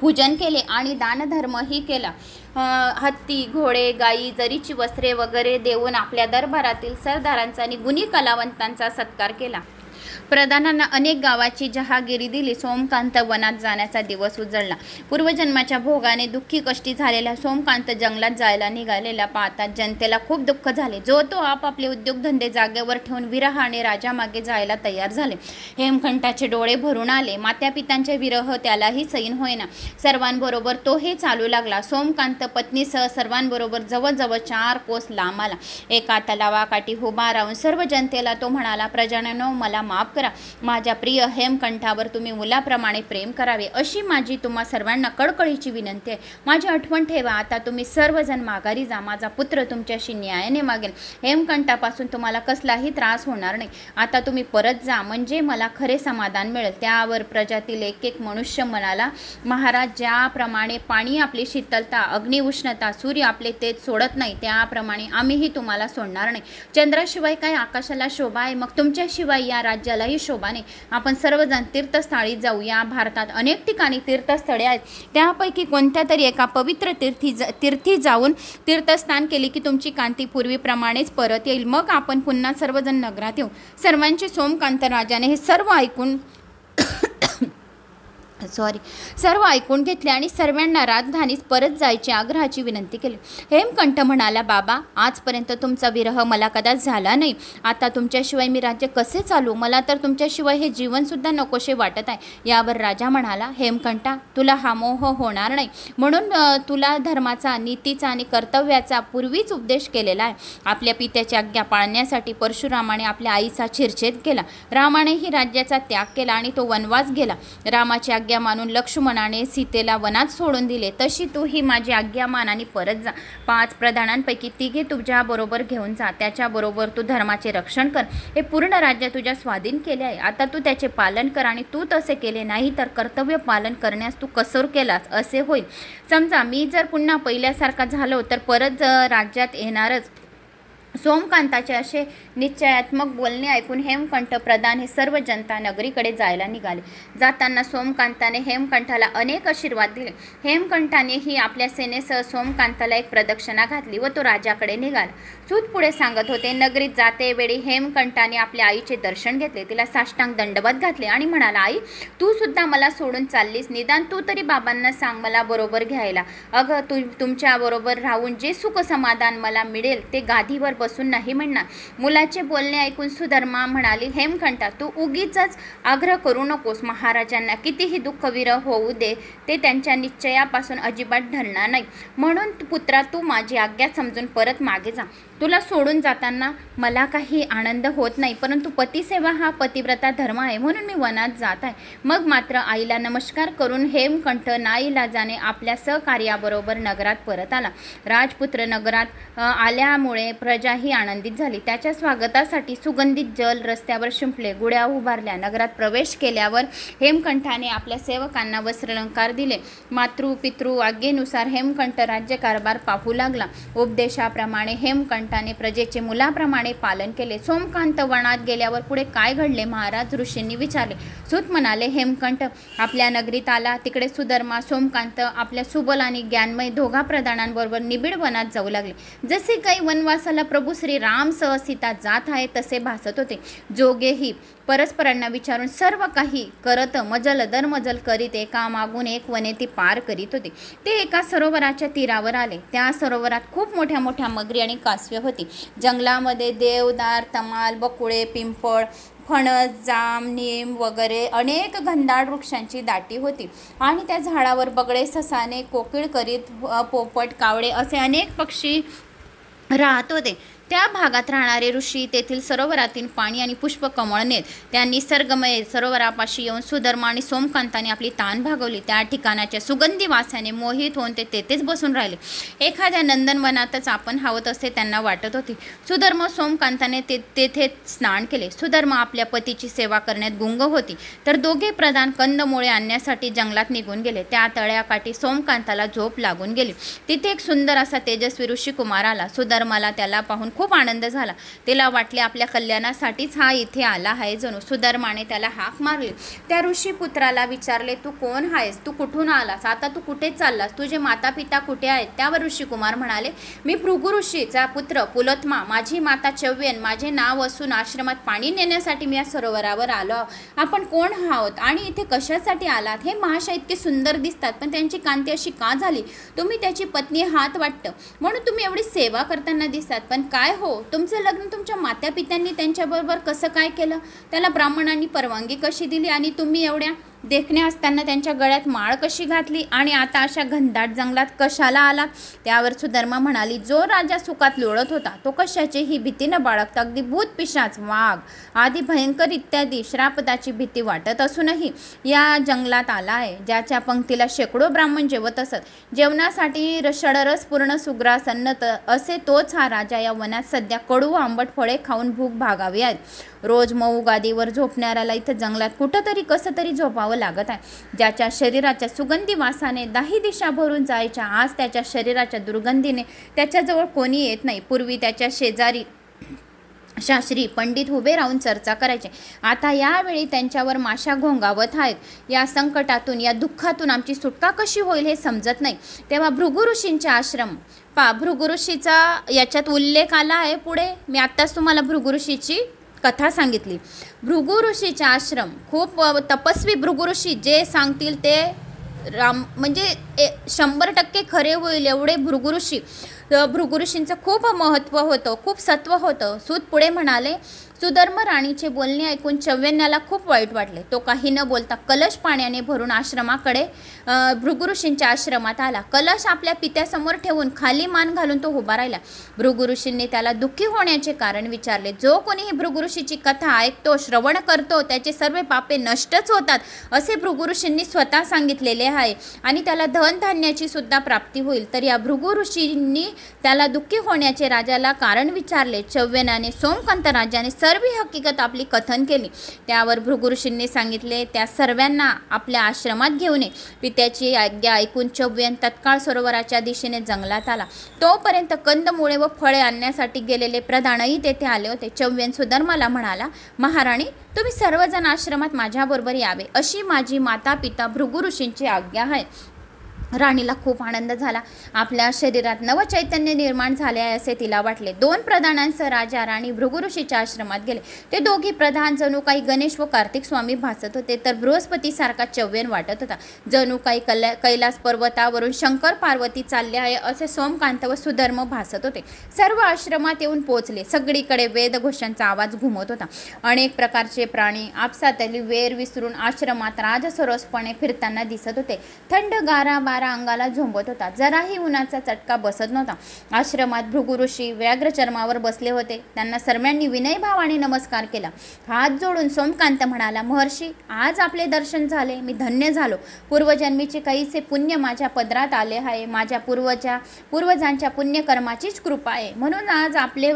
पूजन केले आणि दानधर्मही केला. हत्ती, घोडे, गायी, जरीची वस्त्रे वगैरे देऊन आपल्या दरबारातील सरदारांचा आणि गुणी कलावंतांचा सत्कार केला. प्रधानांना अनेक गावाची जहागिरी दिली. सोमकांत वनात जाण्याचा दिवस उजळला. पूर्वजन्माच्या भोगाने दुःखी कष्टी झालेला सोमकांत जंगलात जायला निघालेला पाहता जनतेला खूप दुःख झाले. जो तो आपापले उद्योगधंदे जागेवर ठेवून विरह आणि राजामागे जायला तयार झाले. हेमकंठाचे डोळे भरून आले. मात्यापितांचे विरह त्यालाही सैन होईना. सर्वांबरोबर तोही चालू लागला. सोमकांत पत्नीसह सर्वांबरोबर जवळजवळ 4 कोस लांब आला. एका तलावाकाठी उभा राहून सर्व जनतेला तो म्हणाला, प्रजाजनो, मला माफ करा. माझ्या प्रिय हेमकंठावर तुम्ही मुलाप्रमाणे प्रेम करावे अशी माझी तुम्हा सर्वांना कळकळीची विनंती आहे. माझी आठवण ठेवा. आता तुम्ही सर्वजण माघारी जा. माझा पुत्र तुमच्याशी न्यायाने मागेल. हेमकंठापासून तुम्हाला कसलाही त्रास होणार नाही. आता तुम्ही परत जा, म्हणजे मला खरे समाधान मिळेल. त्यावर प्रजातील एक मनुष्य म्हणाला, महाराज, ज्याप्रमाणे पाणी आपली शीतलता, अग्नी उष्णता, सूर्य आपले तेज सोडत नाही, त्याप्रमाणे आम्हीही तुम्हाला सोडणार नाही. चंद्राशिवाय काय आकाशाला शोभा आहे? मग तुमच्याशिवाय या राज्यालाही शोभा नाही. आपण सर्वजण तीर्थस्थळी जाऊ. या भारतात अनेक ठिकाणी तीर्थस्थळे आहेत. त्यापैकी कोणत्या तरी एका पवित्र तीर्थी जाऊन तीर्थस्नान केले की तुमची कांती पूर्वीप्रमाणेच परत येईल. मग आपण पुन्हा सर्वजण नगरात येऊ. सर्वांचे सोमकांत राजाने हे सर्व ऐकून घेतले आणि सर्वांना राजधानीस परत जायची आग्रहाची विनंती केली. हेमकंठ म्हणाला, बाबा, आजपर्यंत तुमचा विरह मला कदाच झाला नाही. आता तुमच्याशिवाय मी राज्य कसे चालू? मला तर तुमच्याशिवाय हे जीवनसुद्धा नकोसे वाटत आहे. यावर राजा म्हणाला, हेमकंठा, तुला हा मोह होणार नाही म्हणून तुला धर्माचा, नीतीचा आणि कर्तव्याचा पूर्वीच उपदेश केलेला आहे. आपल्या पित्याची आज्ञा पाळण्यासाठी परशुरामाने आपल्या आईचा शिरच्छेद केला. रामानेही राज्याचा त्याग केला आणि तो वनवास गेला. रामाची आज्ञा मानून लक्ष्मणाने सीतेला वनात सोडून दिले. तशी तू ही माझी आज्ञा मान आणि परत जा. 5 प्रधानांपैकी 3 तुझ्याबरोबर घेऊन जा. त्याच्याबरोबर तू धर्माचे रक्षण कर. हे पूर्ण राज्य तुझ्या स्वाधीन केले आहे. आता तू त्याचे पालन कर. आणि तू तसे केले नाही तर कर्तव्य पालन करण्यास तू कसूर केलास असे होईल. समजा मी जर पुन्हा पहिल्यासारखा झालो तर परत राज्यात येणारच. सोमकांताचे असे निश्चयात्मक बोलणे ऐकून हेमकंठ प्रधान हे सर्व जनता नगरीकडे जायला निघाले. जाताना सोमकांताने हेमकंठाला अनेक आशीर्वाद दिले. हेमकंठानेही आपल्या सेनेसह सोमकांताला एक प्रदक्षिणा घातली व तो राजाकडे निघाला. सूत पुढे सांगत होते, नगरीत जाते वेळी हेमकंठाने आपल्या आईचे दर्शन घेतले. तिला साष्टांग दंडवत घातले आणि म्हणाला, आई, तू सुद्धा मला सोडून चाललीस. निदान तू तरी बाबांना सांग मला बरोबर घ्यायला. अगं, तुमच्या बरोबर राहून जे सुख समाधान मला मिळेल ते गादीवर बसून नाही म्हणणार. मुलाचे बोलणे ऐकून सुधर्मा म्हणाली, हेमकंठा, तू उगीचच आग्रह करू नकोस. महाराजांना कितीही दुःख विरह होऊ दे, ते त्यांच्या निश्चयापासून अजिबात ढळणार नाही. म्हणून पुत्रा, तू माझी आज्ञा समजून परत मागे जा. तुला सोडून जाताना मला काही आनंद होत नाही, परंतु पतिसेवा हा पतिव्रता धर्म आहे म्हणून मी वनात जात आहे. मग मात्र आईला नमस्कार करून हेमकंठ नाईलाजाने आपल्या सहकार्याबरोबर नगरात परत आला. राजपुत्र नगरात आल्यामुळे प्रजाही आनंदित झाली. त्याच्या स्वागतासाठी सुगंधित जल रस्त्यावर शिंपले, गुड्या उभारल्या. नगरात प्रवेश केल्यावर हेमकंठाने आपल्या सेवकांना वस्त्रालंकार दिले. मातृपितृ आज्ञेनुसार हेमकंठ राज्यकारभार पाहू लागला. उपदेशाप्रमाणे हेमकंठाने प्रजेचे मुलाप्रमाणे पालन केले. सोमकांत वनात गेल्यावर पुढे काय घडले महाराज? ऋषींनी विचारले. सूत म्हणाले, हेमकंठ आपल्या नगरीत आला. तिकडे सुधर्मा, सोमकांत आपल्या सुबल आणि ज्ञानमय दोघा प्रधानांबरोबर निबिड वनात जाऊ लागले. जसे काही वनवासाला प्रभू प्रभू श्रीरामसह सीता जात आहे तसे भासत होते. जोगेही परस्परांना विचारून सर्व काही करत मजल दरमजल करीत एकामागून एक वने ती पार करीत होते. ते एका सरोवराच्या तीरावर आले. त्या सरोवरात खूप मोठ्या मोठ्या मगरी आणि कासवे होती. जंगलामध्ये देवदार, तमाल, बकुळे, पिंपळ, फणस, जाम, नीम वगैरे अनेक घनदाट वृक्षांची दाटी होती आणि त्या झाडावर बगळे, ससाने, कोकिळ करीत, पोपट, कावळे असे अनेक पक्षी राहत होते. त्या भागात राहणारे ऋषी तेथील सरोवरातील पाणी आणि पुष्पकमळ नेत त्या निसर्गमय सरोवरापाशी येऊन सुधर्मा आणि सोमकांताने आपली तान भागवली. त्या ठिकाणाच्या सुगंधी वासाने मोहित होऊन ते तेथेच बसून राहिले. एखाद्या नंदनवनातच आपण हवत असे त्यांना वाटत होते. सुधर्मा सोमकांताने तेथे स्नान केले. सुधर्मा आपल्या पतीची सेवा करण्यात गुंग होती तर दोघे प्रधान कंदमुळे आणण्यासाठी जंगलात निघून गेले. त्या तळ्याकाठी सोमकांताला झोप लागून गेली. तिथे एक सुंदर असा तेजस्वी ऋषिकुमार आला. सुधर्माला त्याला पाहून खूप आनंद झाला. तिला वाटले आपल्या कल्याणासाठीच हा इथे आला आहे जणू. सुधर्माने त्याला हाक मारली. त्या ऋषीपुत्राला विचारले, तू कोण आहेस? तू कुठून आलास? आता तू कुठे चाललास? तुझे माता पिता कुठे आहेत? त्यावर ऋषिकुमार म्हणाले, मी भृगु ऋषीचा पुत्र पुलोत्मा, माझी माता चव्यन, माझे नाव असून आश्रमात पाणी नेण्यासाठी मी या सरोवरावर आलो. आपण कोण आहोत आणि इथे कशासाठी आलात? हे महाशय इतके सुंदर दिसतात पण त्यांची कांती अशी का झाली? तुम्ही त्याची पत्नी आहात वाटतं म्हणून तुम्ही एवढी सेवा करताना दिसतात. पण काय हो, तुमचं लग्न तुमच्या माता पित्यांनी त्यांच्याबरोबर कसं काय केलं? त्याला ब्राह्मणांनी परवानगी कशी दिली? आणि तुम्ही एवढ्या देखण्या असताना त्यांच्या गळ्यात माळ कशी घातली? आणि आता अशा घनदाट जंगलात कशाला आला? त्यावर सुधर्मा म्हणाली, जो राजा सुखात लोळत होता तो कशाचीही भीती न बाळगता अगदी भूत, पिशाच, वाघ आदी भयंकर इत्यादी श्रापदाची भीती वाटत असूनही या जंगलात आला आहे. ज्याच्या पंक्तीला शेकडो ब्राह्मण जेवत असत. जेवणासाठी षडरस पूर्ण सुग्रास अन्न असे तोच हा राजा या वनात सध्या कडू व आंबट फळे खाऊन भूक भागावी आहेत. रोज मऊ गादीवर झोपणाऱ्याला इथं जंगलात कुठंतरी कसं तरी झोपावं लागत आहे. ज्याच्या शरीराच्या सुगंधी वासाने 10 दिशा भरून जायच्या, आज त्याच्या शरीराच्या दुर्गंधीने त्याच्याजवळ कोणी येत नाही. पूर्वी त्याच्या शेजारी शास्त्री पंडित उभे राहून चर्चा करायचे. आता यावेळी त्यांच्यावर माशा घोंगावत आहेत. या संकटातून, या दुःखातून आमची सुटका कशी होईल हे समजत नाही. तेव्हा भृगु ऋषींचे आश्रम भृगु ऋषीचा याच्यात उल्लेख आला आहे. पुढे मी आत्ताच तुम्हाला भृगु ऋषीची कथा सांगितली. भृगु ऋषीचा आश्रम खूप तपस्वी भृगु ऋषी जे सांगतील ते म्हणजे 100% खरे होईल एवढे भृगु ऋषी. भृगु ऋषींचं खूप महत्त्व होतं, खूप सत्व होतं. सूत पुढे म्हणाले, सुधर्म राणीचे बोलणे ऐकून चव्यन्याला खूप वाईट वाटले. तो काही न बोलता कलश पाण्याने भरून आश्रमाकडे भृगु ऋषींच्या आश्रमात आला. कलश आपल्या पित्यासमोर ठेवून खाली मान घालून तो उभा राहिला. भृगु ऋषींनी त्याला दुःखी होण्याचे कारण विचारले. जो कोणीही भृगु ऋषीची कथा ऐकतो, श्रवण करतो त्याचे सर्व पापे नष्टच होतात असे भृगु ऋषींनी स्वतः सांगितलेले आहे आणि त्याला धनधान्याची सुद्धा प्राप्ती होईल. तर या भृगु ऋषींनी त्याला दुःखी होण्याचे राजाला कारण विचारले. चव्यनाने सोमकांत राजाने सर्व हकीकत आपली कथन केली. त्यावर भृगु ऋषींनी सांगितले, त्या सर्वांना आपल्या आश्रमात घेऊन ये. पित्याची आज्ञा ऐकून चव्यन तत्काळ सरोवराच्या दिशेने जंगलात आला. तोपर्यंत कंदमुळे व फळे आणण्यासाठी गेलेले प्रधानही तेथे आले होते. चव्यन सुधर्माला म्हणाला, महाराणी, तुम्ही सर्वजण आश्रमात माझ्याबरोबर यावे अशी माझी माता पिता भृगु ऋषींची आज्ञा आहे. राणीला खूप आनंद झाला. आपल्या शरीरात नवचैतन्य निर्माण झाले आहे असे तिला वाटले. 2 प्रधानांसह राजा राणी भृगु ऋषीच्या आश्रमात गेले. ते दोघी प्रधान जणू काही गणेश व कार्तिक स्वामी भासत होते तर बृहस्पतीसारखा चव्यन वाटत होता. जणू काही कैलास पर्वतावरून शंकर पार्वती चालले आहे असे सोमकांत व सुधर्म भासत होते. सर्व आश्रमात येऊन पोहोचले. सगळीकडे वेदघोषांचा आवाज घुमत होता. अनेक प्रकारचे प्राणी आपसातली वेर विसरून आश्रमात राजसरोसपणे फिरताना दिसत होते. थंड गारा अंगाला झोंबत होता. जराही उन्हाचा चटका बसत नव्हता. आश्रमात भृगु ऋषी व्याघ्र चर्मावर बसले होते. त्यांना सर्वांनी विनयभावाने नमस्कार केला. हात जोडून सोमकांत म्हणाला, महर्षी, आज आपले दर्शन झाले. मी धन्य झालो. पूर्वजन्मीचे काहीसे पुण्य माझ्या पदरात आले आहे. माझ्या पूर्वजांच्या पुण्यकर्माचीच कृपा आहे म्हणून आज आपले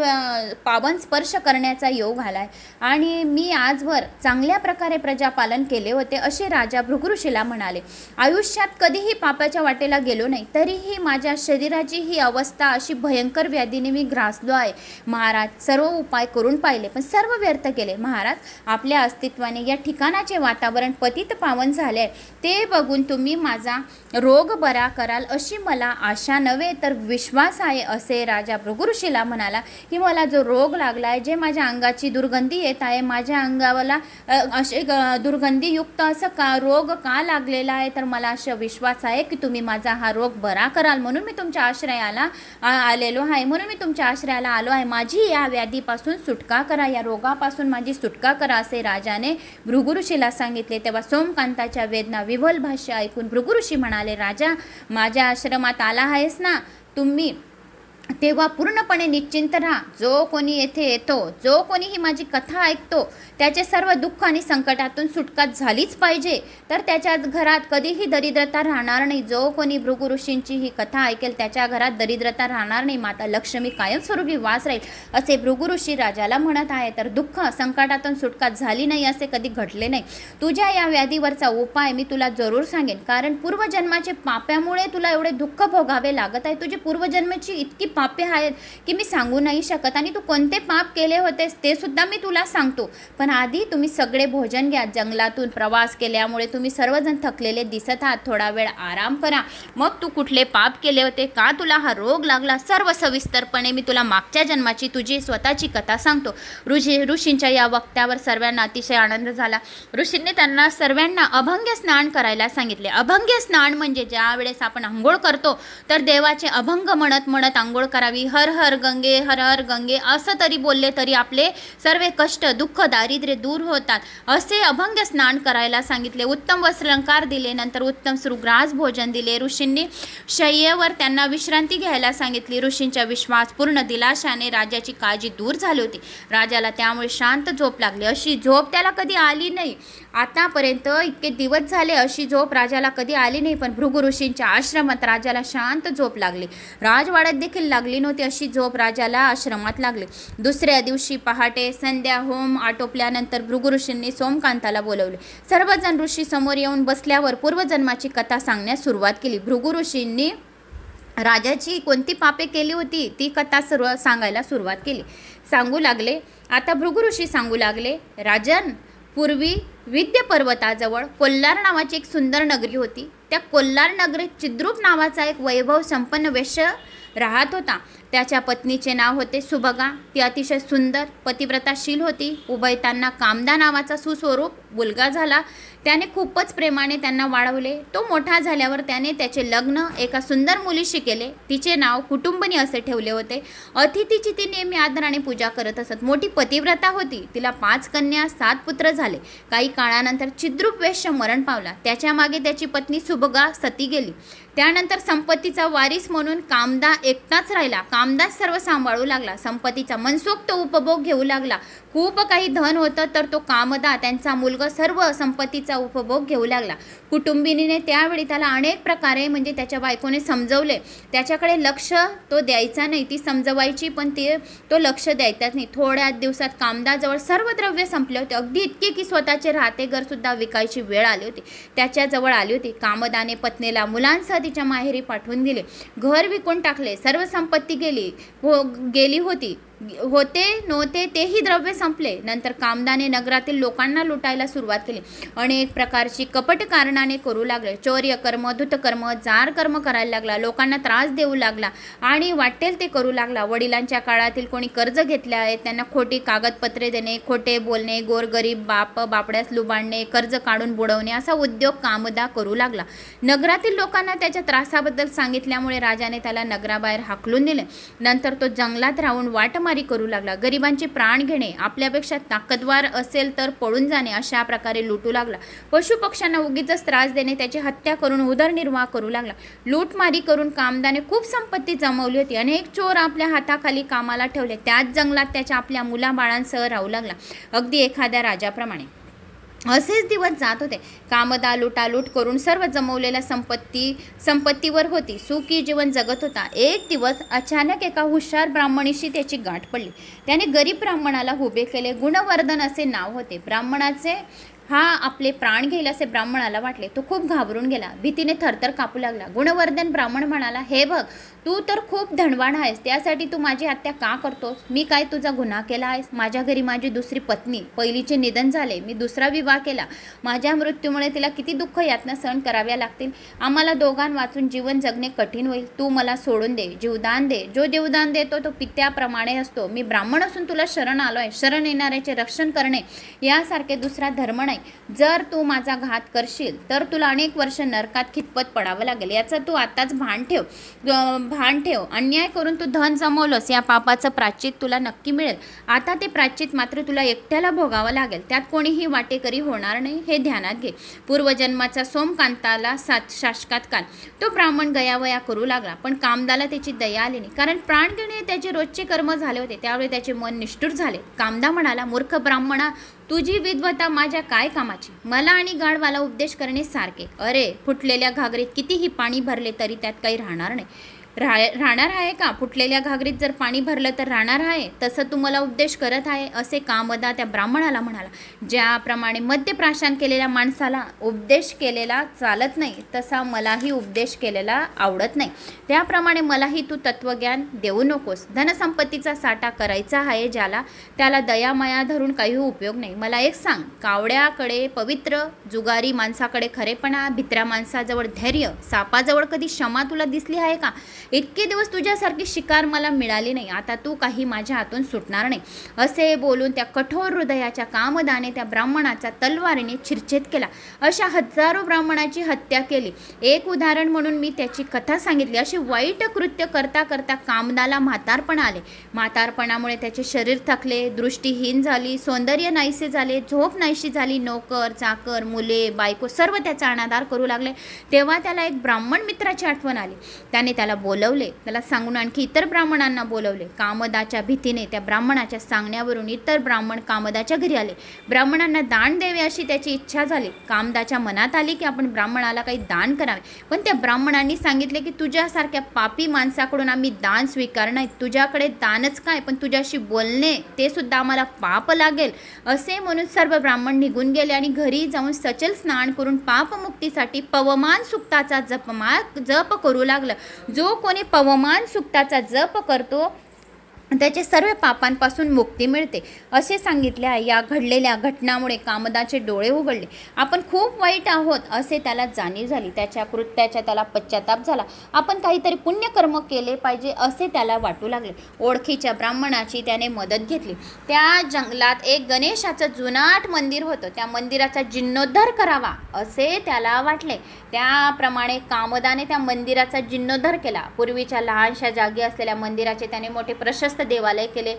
पावन स्पर्श करण्याचा योग आलाय आणि मी आजवर चांगल्या प्रकारे प्रजापालन केले होते असे राजा भृगु ऋषीला म्हणाले. आयुष्यात कधीही पापाच्या स्वर्गाच्या वाटेला गेलो नाही, तरीही माझ्या शरीराची ही अवस्था अशी भयंकर व्याधीने मी ग्रासलो आहे. महाराज, सर्व उपाय करून पाहिले पण सर्व व्यर्थ केले. महाराज, आपल्या अस्तित्वाने या ठिकाणाचे वातावरण पतित पावन झाले आहे. ते बघून तुम्ही माझा रोग बरा कराल अशी मला आशा नव्हे तर विश्वास आहे, असे राजा भृगु ऋषीला म्हणाला. की मला जो रोग लागला आहे, जे माझ्या अंगाची दुर्गंधी येत आहे, माझ्या अंगाला असे दुर्गंधीयुक्त असं रोग का लागलेला आहे, तर मला असा विश्वास आहे की तुम्ही माझा हा रोग बरा कराल. म्हणून मी तुमच्या आश्रयाला आलेलो आहे. म्हणून मी तुमच्या आश्रयाला आलो आहे. माझी या व्याधीपासून सुटका करा, या रोगापासून माझी सुटका करा, असे राजाने भृगु ऋषीला सांगितले. तेव्हा सोमकांताच्या वेदना विव्हल भाष्य ऐकून भृगु ऋषी म्हणाले, राजा, माझ्या आश्रमात आला आहेस ना तुम्ही, तेव्हा पूर्णपणे निश्चिंत राहा. जो कोणी येथे येतो, जो कोणी ही माझी कथा ऐकतो, त्याचे सर्व दुःख आणि संकटातून सुटका झालीच पाहिजे, तर त्याच्या घरात कधीही दरिद्रता राहणार नाही. जो कोणी भृगु ऋषींची ही कथा ऐकेल, त्याच्या घरात दरिद्रता राहणार नाही. माता लक्ष्मी कायमस्वरूपी वास राहील, असे भृगु ऋषी राजाला म्हणत आहे. तर दुःख संकटातून सुटका झाली नाही असे कधी घडले नाही. तुझ्या या व्याधीवरचा उपाय मी तुला जरूर सांगेन, कारण पूर्वजन्माचे पाप्यामुळे तुला एवढे दुःख भोगावे लागत आहे. तुझी पूर्वजन्माची इतकी पापे आहेत की मी सांगू नाही शकत, आणि तू कोणते पाप केले होतेस ते सुद्धा मी तुला सांगतो. पण आधी तुम्ही सगळे भोजन घ्या. जंगलातून प्रवास केल्यामुळे तुम्ही सर्वजण थकलेले दिसत आहात. थोडा वेळ आराम करा. मग तू कुठले पाप केले होते, का तुला हा रोग लागला, सर्व सविस्तरपणे मी तुला मागच्या जन्माची तुझी स्वतःची कथा सांगतो. ऋषींच्या या वक्त्यावर सर्वांना अतिशय आनंद झाला. ऋषींनी त्यांना सर्वांना अभंग्य स्नान करायला सांगितले. अभंग्य स्नान म्हणजे ज्या वेळेस आपण आंघोळ करतो तर देवाचे अभंग म्हणत म्हणत आंघोळ करावी. हर हर गंगे, हर हर गंगे असं तरी बोलले तरी आपले सर्व कष्ट, दुःख, दारिद्र्य दूर होतात, असे अभंग स्नान करायला सांगितले. उत्तम वस्त्रालंकार दिले. नंतर उत्तम सुग्रास भोजन दिले. ऋषींनी शय्येवर त्यांना विश्रांती घ्यायला सांगितली. ऋषींच्या विश्वासपूर्ण दिलाशाने राजाची काळजी दूर झाली होती. राजाला त्यामुळे शांत झोप लागली. अशी झोप त्याला कधी आली नाही. आतापर्यंत इतके दिवस झाले अशी झोप राजाला कधी आली नाही. पण भृगु ऋषींच्या आश्रमात राजाला शांत झोप लागली. राजवाड्यात देखील लागली नव्हती अशी झोप राजाला आश्रमात लागली. दुसऱ्या दिवशी पहाटे संध्या होम आटोपल्यानंतर भृगु ऋषींनी सोमकांताला बोलवले. सर्वजण ऋषी समोर येऊन बसल्यावर पूर्वजन्माची कथा सांगण्यास सुरुवात केली. भृगु ऋषींनी राजाची कोणती पापे केली होती ती कथा सांगायला सुरुवात केली. सांगू लागले. आता भृगु ऋषी सांगू लागले, राजन, पूर्वी विद्य पर्वताजवळ कोल्हार नावाची एक सुंदर नगरी होती. त्या कोल्हार नगरीत चिद्रूप नावाचा एक वैभव संपन्न वेश्य राहत होता. त्याच्या पत्नीचे नाव होते सुभगा. ती अतिशय सुंदर पतिव्रताशील होती. उभयतांना कामदा नावाचा सुस्वरूप मुलगा झाला. त्याने खूपच प्रेमाने त्यांना वाढवले. तो मोठा झाल्यावर त्याने त्याचे लग्न एका सुंदर मुलीशी केले. तिचे नाव कुटुंबनी असे ठेवले होते. अतिथीची ती नेहमी आदराने पूजा करत असत. मोठी पतिव्रता होती. तिला 5 कन्या 7 पुत्र झाले. काही काळानंतर चिद्रूप वेश्य मरण पावला. त्याच्या मागे त्याची पत्नी सुभगा सती गेली. त्यानंतर संपत्तीचा वारीस म्हणून कामदा एकटाच राहिला. कामदाच सर्व सांभाळू लागला. संपत्तीचा मनसोक्त उपभोग घेऊ लागला. खूप काही धन होतं तर तो कामदा, त्यांचा मुलगा सर्व संपत्तीचा उपभोग घेऊ लागला. कुटुंबिनीने त्यावेळी त्याला अनेक प्रकारे म्हणजे त्याच्या बायकोने समजवले. त्याच्याकडे लक्ष तो द्यायचा नाही. ती समजवायची पण तो लक्ष द्यायचाच नाही. थोड्या दिवसात कामदाजवळ सर्व द्रव्य संपले होते. अगदी इतके की स्वतःचे राहते घरसुद्धा विकायची वेळ आली होती. त्याच्याजवळ आली होती. कामदाने पत्नीला मुलांसह तिच्या माहेरी पाठवून दिले. घर विकून टाकले. सर्व संपत्ती गेली होती. होते नव्हते तेही द्रव्य संपले. नंतर कामदाने नगरातील लोकांना लुटायला सुरुवात केली. अनेक प्रकारची कपट कारणाने करू लागले. चौर्य कर्म, धूतकर्म, जार कर्म करायला लागला. लोकांना त्रास देऊ लागला आणि वाटेल ते करू लागला. वडिलांच्या काळातील कोणी कर्ज घेतले आहेत त्यांना खोटी कागदपत्रे देणे, खोटे बोलणे, गोरगरीब बापड्यास लुबाडणे, कर्ज काढून बुडवणे असा उद्योग कामदा करू लागला. नगरातील लोकांना त्याच्या त्रासाबद्दल सांगितल्यामुळे राजाने त्याला नगराबाहेर हाकलून दिले. नंतर तो जंगलात राहून वाटमारी करू लागला. गरिबांचे प्राण घेणे, आपल्यापेक्षा ताकदवार असेल तर पळून जाणे अशा प्रकारे लुटू लागला. पशुपक्ष्यांना उगीचच त्रास देणे, त्याची हत्या करून उदरनिर्वाह करू लागला. लूटमारी करून कामदाने खूप संपत्ती जमवली होती. अनेक चोर आपल्या हाताखाली कामाला ठेवले. त्याच जंगलात त्याच्या आपल्या मुलाबाळांसह राहू लागला, अगदी एखाद्या राजाप्रमाणे. असेच दिवस जात होते. कामदा लुटालूट करून सर्व जमवलेल्या संपत्तीवर होती. सुखी जीवन जगत होता. एक दिवस अचानक एका हुशार ब्राह्मणीशी त्याची गाठ पडली. त्याने गरीब ब्राह्मणाला उभे केले. गुणवर्धन असे नाव होते. ब्राह्मणाचे हा आपले प्राण घेईल असे ब्राह्मणाला वाटले. तो खूप घाबरून गेला, भीतीने थरथर कापू लागला. गुणवर्धन ब्राह्मण म्हणाला, हे बघ, तू तर खूप धनवान आहेस, त्यासाठी तू माझी हत्या का करतोस? मी काय तुझा गुन्हा केला आहेस? माझ्या घरी माझी दुसरी पत्नी, पहिलीचे निधन झाले, मी दुसरा विवाह केला, माझ्या मृत्यूमुळे तिला किती दुःख यातना सहन कराव्या लागतील. आम्हाला दोघां वाचून जीवन जगणे कठीण होईल. तू मला सोडून दे, जीवदान दे. जो जीवदान देतो तो पित्याप्रमाणे असतो. मी ब्राह्मण असून तुला शरण आलोय. शरण येणाऱ्याचे रक्षण करणे यासारखे दुसरा धर्म नाही. जर तू माझा घात करशील तर तुला अनेक वर्ष नरकात खितपत पडावं लागेल. याचं तू आताच भान ठेव. अन्याय करून तू धन जमवलंस, या पापाचं प्रायश्चित तुला नक्की मिळेल. आता ते प्रायश्चित मात्र तुला एकट्याला भोगावं लागेल. त्यात कोणीही वाटेकरी होणार नाही, हे ध्यानात घे. पूर्वजन्माचा सोमकांताला शासकात काल. तो ब्राह्मण गयावया करू लागला, पण कामदाला त्याची दया आली नाही, कारण प्राण घेणे त्याचे रोजचे कर्म झाले होते. त्यावेळी त्याचे मन निष्ठुर झाले. कामदा म्हणाला, मूर्ख ब्राह्मणा, तुझी विद्वत्ता माझ्या काय कामाची? मला आणि गाढवाला उपदेश करणे सारखे. अरे, फुटलेल्या घागरीत कितीही पाणी भरले तरी त्यात काही राहणार नाही. राहणार आहे का? फुटलेल्या घागरीत जर पाणी भरलं तर राहणार आहे? तसं तू मला उपदेश करत आहे, असे कामदा त्या ब्राह्मणाला म्हणाला. ज्याप्रमाणे मद्यप्राशन केलेल्या माणसाला उपदेश केलेला चालत नाही, तसा मलाही उपदेश केलेला आवडत नाही. त्याप्रमाणे मलाही तू तत्वज्ञान देऊ नकोस. धनसंपत्तीचा साठा करायचा आहे ज्याला, त्याला दयामाया धरून काही उपयोग नाही. मला एक सांग, कावड्याकडे पवित्र, जुगारी माणसाकडे खरेपणा, भित्र्या माणसाजवळ धैर्य, सापाजवळ कधी क्षमा तुला दिसली आहे का? इतके दिवस तुझ्यासारखी शिकार मला मिळाली नाही. आता तू काही माझ्या हातून सुटणार नाही. असे बोलून त्या कठोर हृदयाच्या कामदाने त्या ब्राह्मणाचा तलवारीने छिरछेद केला. अशा हजारो ब्राह्मणाची हत्या केली. एक उदाहरण म्हणून मी त्याची कथा सांगितली. अशी वाईट कृत्य करता करता कामदाला म्हातारपण आले. म्हातारपणामुळे त्याचे शरीर थकले, दृष्टीहीन झाली, सौंदर्य नाहीसे झाले, झोप नाहीशी झाली. नोकर चाकर, मुले बायको सर्व त्याचा अनादर करू लागले. तेव्हा त्याला एक ब्राह्मण मित्राची आठवण आली. त्याने त्याला बोलवले. त्याला सांगून आणखी इतर ब्राह्मणांना बोलवले. कामदाच्या भीतीने त्या ब्राह्मणाच्या सांगण्यावरून इतर ब्राह्मण कामदाच्या घरी आले. ब्राह्मणांना दान द्यावे अशी त्याची इच्छा झाली. कामदाच्या मनात आली की आपण ब्राह्मणाला काही दान करावे, पण त्या ब्राह्मणांनी सांगितले की तुझ्यासारख्या पापी माणसाकडून आम्ही दान स्वीकार नाही. तुझ्याकडे दानच काय, पण तुझ्याशी बोलणे ते सुद्धा आम्हाला पाप लागेल. असे म्हणून सर्व ब्राह्मण निघून गेले आणि घरी जाऊन सचल स्नान करून पापमुक्तीसाठी पवमान सुक्ताचा जप करू लागलं. जो कोणी पवमान सुक्ताचा जप करतो त्याचे सर्व पापांपासून मुक्ती मिळते, असे सांगितले आहे. या घडलेल्या घटनामुळे कामदाचे डोळे उघडले. आपण खूप वाईट आहोत असे त्याला जाणीव झाली. त्याच्या कृत्याचा त्याला पश्चाताप झाला. आपण काहीतरी पुण्यकर्म केले पाहिजे असे त्याला वाटू लागले. ओळखीच्या ब्राह्मणाची त्याने मदत घेतली. त्या जंगलात एक गणेशाचं जुनाट मंदिर होतं. त्या मंदिराचा जीर्णोद्धार करावा असे त्याला वाटले. त्याप्रमाणे कामदाने त्या मंदिराचा जीर्णोद्धार केला. पूर्वीच्या लहानशा जागी असलेल्या मंदिराचे त्याने मोठे प्रशस्त देवालय केले.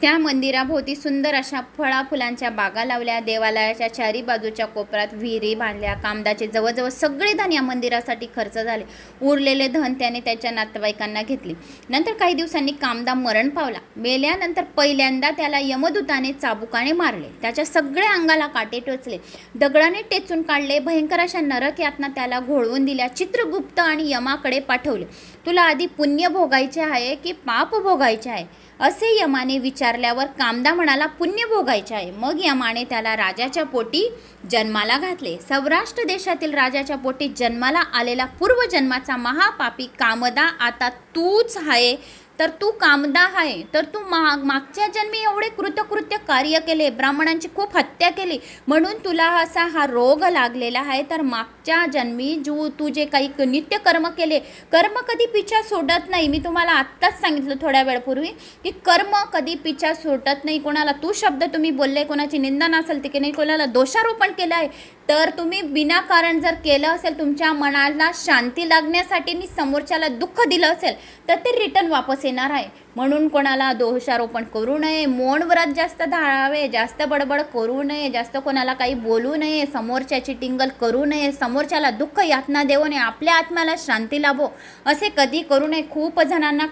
त्या मंदिराभोवती सुंदर अशा फळाफुलांच्या बागा लावल्या. देवालयाच्या चारी बाजूच्या कोपऱ्यात विहिरी बांधल्या. कामदाचे जवळजवळ सगळे धन या मंदिरासाठी खर्च झाले. उरलेले धन त्याने त्याच्या नातेवाईकांना घेतले. नंतर काही दिवसांनी कामदा मरण पावला. मेल्यानंतर पहिल्यांदा त्याला यमदूताने चाबुकाने मारले. त्याच्या सगळ्या अंगाला काटे टोचले, दगडाने टेचून काढले. भयंकर अशा नरक यातना त्याला घोळवून दिल्या. चित्रगुप्त आणि यमाकडे पाठवले. तुला आधी पुण्य भोगायचे आहे की पाप भोगायचे आहे असे यमाने विचारल्यावर कामदा म्हणाला, पुण्य भोगायचे आहे. मग यमाने त्याला राजाच्या पोटी जन्माला घातले. सौराष्ट्र देशातील राजाच्या पोटी जन्माला आलेला पूर्वजन्माचा महापापी कामदा आता तूच आहे. तर तू कामदा आहे, तर तू मागच्या जन्मी एवढे कृतकृत्य कार्य केले, ब्राह्मणांची खूप हत्या केली, म्हणून तुला असा हा रोग लागलेला आहे. तर मागच्या जन्मी तू जे काही नित्य कर्म केले, कर्म कधी पिछा सोडत नाही. मी तुम्हाला आत्ताच सांगितलं थोड्या वेळपूर्वी की कर्म कधी पिछा सोडत नाही. कोणाला तू शब्द तुम्ही बोलले, कोणाची निंदा नसेल ते की नाही, कोणाला दोषारोपण केलं आहे, तर तुम्ही विनाकारण जर केलं असेल, तुमच्या मनाला शांती लागण्यासाठी आणि समोरच्याला दुःख दिलं असेल, तर ते रिटर्न वापस येणार आहे. म्हणून कोणाला दोषारोपण करू नये, मौन व्रत जास्त धारावे, जास्त बडबड करू नये, जास्त कोणाला काही बोलू नये, समोरच्याची टिंगल करू नये, समोरच्याला दुःख यातना देऊ नये, आपल्या आत्म्याला शांती लाभो असे कधी करू नये. खूप जणांना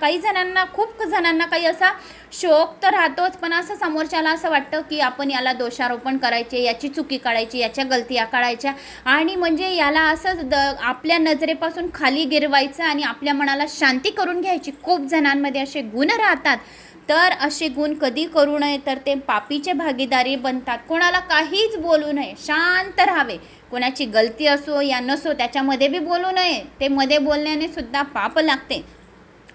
काही असा शोक तर राहतोच, पण असं समोरच्याला असं वाटतं की आपण याला दोषारोपण करायचे, याची चुकी काढायची, याच्या गलती काढायच्या आणि म्हणजे याला असं आपल्या नजरेपासून खाली गिरवायचं आणि आपल्या मनाला शांती करून घ्यायची. खूप जणांमध्ये असे गुण राहतात. तर असे गुण कधी करू नये, तर ते पापीचे भागीदारी बनतात. कोणाला काहीच बोलू नये, शांत राहावे. कोणाची गलती असो या नसो त्याच्यामध्ये बी बोलू नये, ते मध्ये बोलण्याने सुद्धा पाप लागते.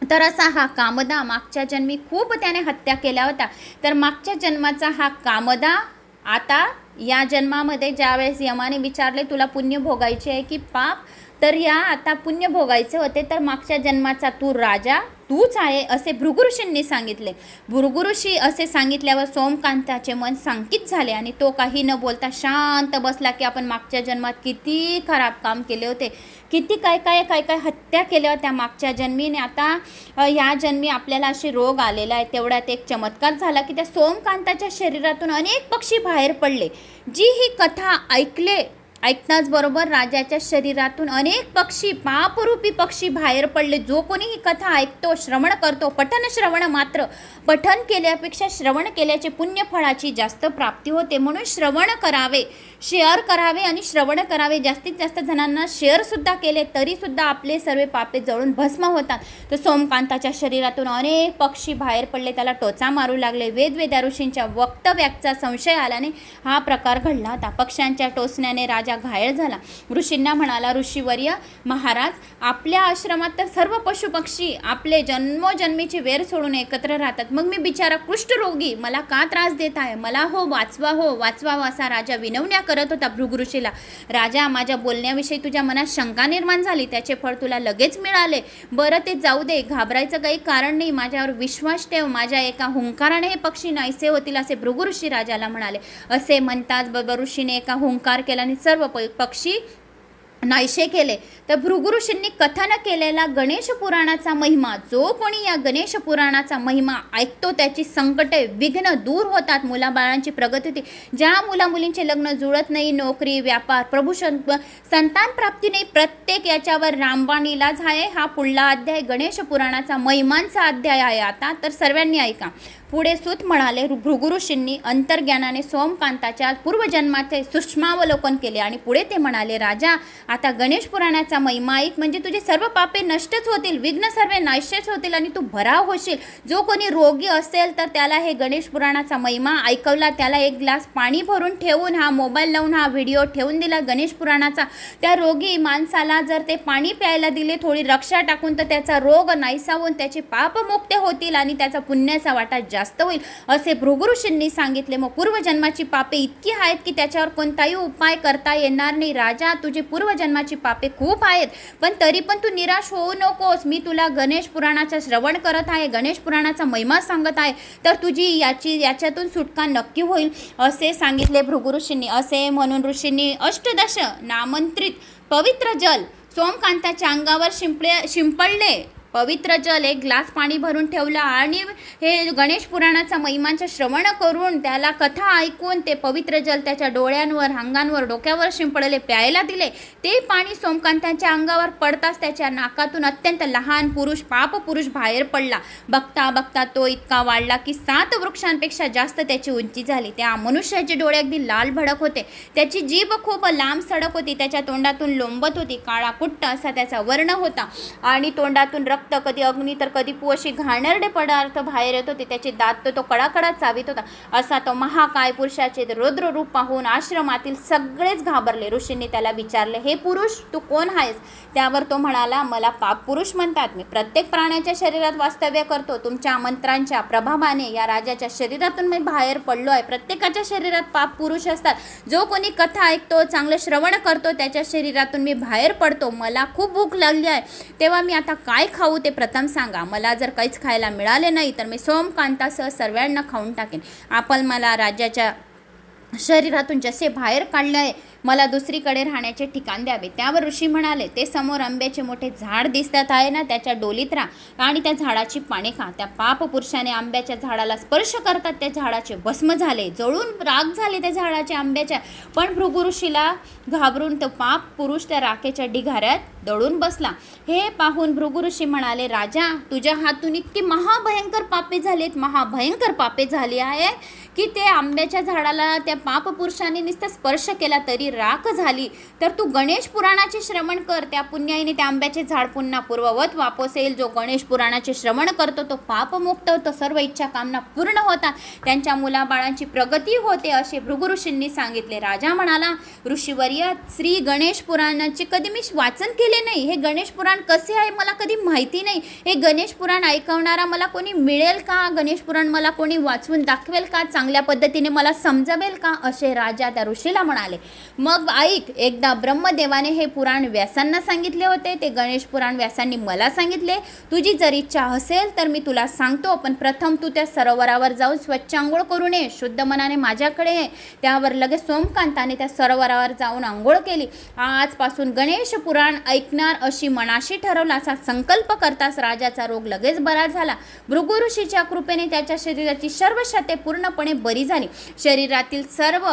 तर असा हा कामदा मागच्या जन्मी खूप त्याने हत्या केल्या होत्या. तर मागच्या जन्माचा हा कामदा आता या जन्मामध्ये ज्यावेळेस यमाने विचारले तुला पुण्य भोगायचे आहे की पाप, तर या आता पुण्य भोगायचे होते, तर मागच्या जन्माचा तू राजा तूच आहे असे भृगु ऋषींनी सांगितले. भृगु ऋषी असे सांगितल्यावर सोमकांताचे मन संकित झाले आणि तो काही न बोलता शांत बसला की आपण मागच्या जन्मात किती खराब काम केले होते, किती काय काय हत्या केल्या होत्या मागच्या जन्मीने. आता या जन्मी आपल्याला असे रोग आलेला आहे. तेवढ्यात एक चमत्कार झाला की त्या सोमकांताच्या शरीरातून अनेक पक्षी बाहेर पडले. जी ही कथा ऐकताच बरोबर राजाच्या शरीरातून अनेक पक्षी, पापरूपी पक्षी बाहेर पडले. जो कोणी ही कथा ऐकतो, श्रवण करतो, पठन श्रवण मात्र, पठन केल्यापेक्षा श्रवण केल्याचे पुण्यफळाची जास्त प्राप्ती होते. म्हणून श्रवण करावे, शेअर करावे आणि श्रवण करावे. जास्तीत जास्त जणांना शेअरसुद्धा केले तरीसुद्धा आपले सर्व पापे जळून भस्म होतात. तर सोमकांताच्या शरीरातून अनेक पक्षी बाहेर पडले, त्याला टोचा मारू लागले. वेदवेद्या ऋषींच्या वक्तव्याचा संशय आल्याने हा प्रकार घडला होता. पक्ष्यांच्या टोचण्याने राजा घायल झाला. ऋषींना म्हणाला, ऋषीवर्य महाराज, आपल्या आश्रमात तर सर्व पशुपक्षी आपले जन्मोजन्मीचे वेर सोडून एकत्र राहतात, मग मी बिचारा कुष्ठरोगी मला का त्रास देत आहे? मला हो वाचवा असा राजा विनवण्या करत होता भृगु ऋषीला. राजा, माझ्या बोलण्याविषयी तुझ्या मनात शंका निर्माण झाली, त्याचे फळ तुला लगेच मिळाले. बरं ते जाऊ दे, घाबरायचं काही कारण नाही, माझ्यावर विश्वास ठेव. माझ्या एका हुंकाराने हे पक्षी नाहीसे होतील असे भृगु ऋषी राजाला म्हणाले. असे म्हणताच बरोबर ऋषीने एका हुंकार केला आणि सर्व पक्षी नाहीसे केले. तर भृगु ऋषींनी कथन केलेला गणेश पुराणाचा महिमा, जो कोणी या गणेश पुराणाचा महिमा ऐकतो त्याची संकटे विघ्न दूर होतात, मुलाबाळांची प्रगती होते. ज्या मुलामुलींचे लग्न जुळत नाही, नोकरी, व्यापार, प्रभूषण, संतान प्राप्ती नाही, प्रत्येक याच्यावर रामबाण इलाज आहे. हा पुढला अध्याय गणेश पुराणाचा महिमांचा अध्याय आहे. आता तर सर्वांनी ऐका. पुढे सूत म्हणाले, भृगु ऋषींनी अंतर्ज्ञानाने सोमकांताच्या पूर्वजन्माचे सूक्ष्मावलोकन केले आणि पुढे ते म्हणाले, राजा, आता गणेश पुराणाचा महिमा ऐक, म्हणजे तुझे सर्व पापे नष्टच होतील, विघ्न सर्व नाशच होतील आणि तू भराव होशील. जो कोणी रोगी असेल तर त्याला हे गणेश पुराणाचा महिमा ऐकवला, त्याला एक ग्लास पाणी भरून ठेवून, हा मोबाईल लावून हा व्हिडिओ ठेवून दिला गणेश पुराणाचा, त्या रोगी माणसाला जर ते पाणी प्यायला दिले, थोडी रक्षा टाकून, तर त्याचा रोग नाहीसा होऊन त्याचे पाप मुक्त होतील आणि त्याचा पुण्याचा वाटा जास्त होईल असे भृगु ऋषींनी सांगितले. मग पूर्वजन्माची पापे इतकी आहेत की त्याच्यावर कोणताही उपाय करता येणार नाही. राजा, तुझी पूर्वजन्माची पापे खूप आहेत, पण तरी पण तू निराश होऊ नकोस. मी तुला गणेश पुराणाचा श्रवण करत आहे, गणेश पुराणाचा महिमा सांगत आहे, तर तुझी याच्यातून सुटका नक्की होईल असे सांगितले भृगु ऋषींनी. असे म्हणून ऋषींनी अष्टदश नामांतरित पवित्र जल सोमकांताच्या अंगावर शिंपडले. पवित्र जल, एक ग्लास पाणी भरून ठेवला आणि हे गणेश पुराणाचा महिमांचे श्रवण करून, त्याला कथा ऐकून ते पवित्र जल त्याच्या डोळ्यांवर, अंगांवर, डोक्यावर शिंपडले, प्यायला दिले. ते पाणी सोमकांताच्या अंगावर पडताच त्याच्या नाकातून अत्यंत लहान पाप पुरुष बाहेर पडला. बघता बघता तो इतका वाढला की 7 वृक्षांपेक्षा जास्त त्याची उंची झाली. त्या मनुष्याचे डोळे अगदी लाल भडक होते, त्याची जीभ खूप लांब सडक होती, त्याच्या तोंडातून लोंबत होती, काळा कुट्ट असा त्याचा वर्ण होता आणि तोंडातून कधी अग्नी तर कधी अशी घाणेरडे पदार्थ बाहेर येत होते. त्याचे दात तो कडाकडा चावित होता. असा तो महाकाय पुरुषाचे रुद्र रूप पाहून आश्रमातील सगळेच घाबरले. ऋषींनी त्याला विचारले, हे पुरुष, तू कोण आहेस? त्यावर तो म्हणाला, मला पाप पुरुष म्हणतात. मी प्रत्येक प्राण्याच्या शरीरात वास्तव्य करतो. तुमच्या मंत्रांच्या प्रभावाने या राजाच्या शरीरातून मी बाहेर पडलो आहे. प्रत्येकाच्या शरीरात पाप पुरुष असतात. जो कोणी कथा ऐकतो, चांगलं श्रवण करतो, त्याच्या शरीरातून मी बाहेर पडतो. मला खूप भूक लागली आहे, तेव्हा मी आता काय खाऊ ते प्रथम सांगा. मला जर काहीच खायला मिळाले नाही तर मी सोमकांतासह सर्वांना खाऊन टाकेन. आपण मला राजाच्या शरीरातून जसे बाहेर काढले आहे, मला दुसरीकडे राहण्याचे ठिकाण द्यावे. त्यावर ऋषी म्हणाले, ते समोर आंब्याचे मोठे झाड दिसतात आहे ना, त्याच्या डोलीत राहा आणि त्या झाडाची पाने खा. त्या पाप पुरुषाने आंब्याच्या झाडाला स्पर्श करतात त्या झाडाचे भस्म झाले, जळून राख झाले त्या झाडाच्या आंब्याच्या. पण भृगु ऋषीला घाबरून तो पाप पुरुष त्या राखेच्या ढिगाऱ्यात दडून बसला. हे पाहून भृगु ऋषी म्हणाले, राजा, तुझ्या हातून इतकी महाभयंकर पापे झालीत, महाभयंकर पापे झाली आहे की ते आंब्याच्या झाडाला त्या पापपुरुषाने नुसता स्पर्श केला तरी राख झाली. तर तू गणेश पुराणाचे श्रवण कर, त्या पुण्याईने त्या आंब्याचे झाड पुन्हा पूर्ववत वापस येईल. जो गणेश पुराणाचे श्रवण करतो तो पापमुक्त होतो, सर्व इच्छा कामना पूर्ण होतात, त्यांच्या मुलाबाळांची प्रगती होते, असे भृगु ऋषींनी सांगितले. राजा म्हणाला, ऋषीवर्य, श्री गणेश पुराणाचे कधी मी वाचन केले नाही. हे गणेश पुराण कसे आहे मला कधी माहिती नाही. हे गणेश पुराण ऐकवणारा मला कोणी मिळेल का? गणेश पुराण मला कोणी वाचून दाखवेल का? चांगल्या पद्धतीने मला समजवेल का? असे राजा त्या ऋषीला म्हणाले. मग ऐक, एकदा ब्रह्मदेवाने हे पुराण व्यासांना सांगितले होते. ते गणेश पुराण व्यासांनी मला सांगितले. तुझी जर इच्छा असेल तर मी तुला सांगतो, पण प्रथम तू त्या सरोवरावर जाऊन स्वच्छ आंघोळ करून ये, शुद्ध मनाने माझ्याकडे ये. त्यावर लगेच सोमकांताने त्या सरोवरावर जाऊन आंघोळ केली. आजपासून गणेश पुराण ऐकणार अशी मनाशी ठरवला. असा संकल्प करताच राजाचा रोग लगेच बरा झाला. भृगु ऋषीच्या कृपेने त्याच्या शरीराची सर्व शते पूर्णपणे बरी झाली. शरीरातील सर्व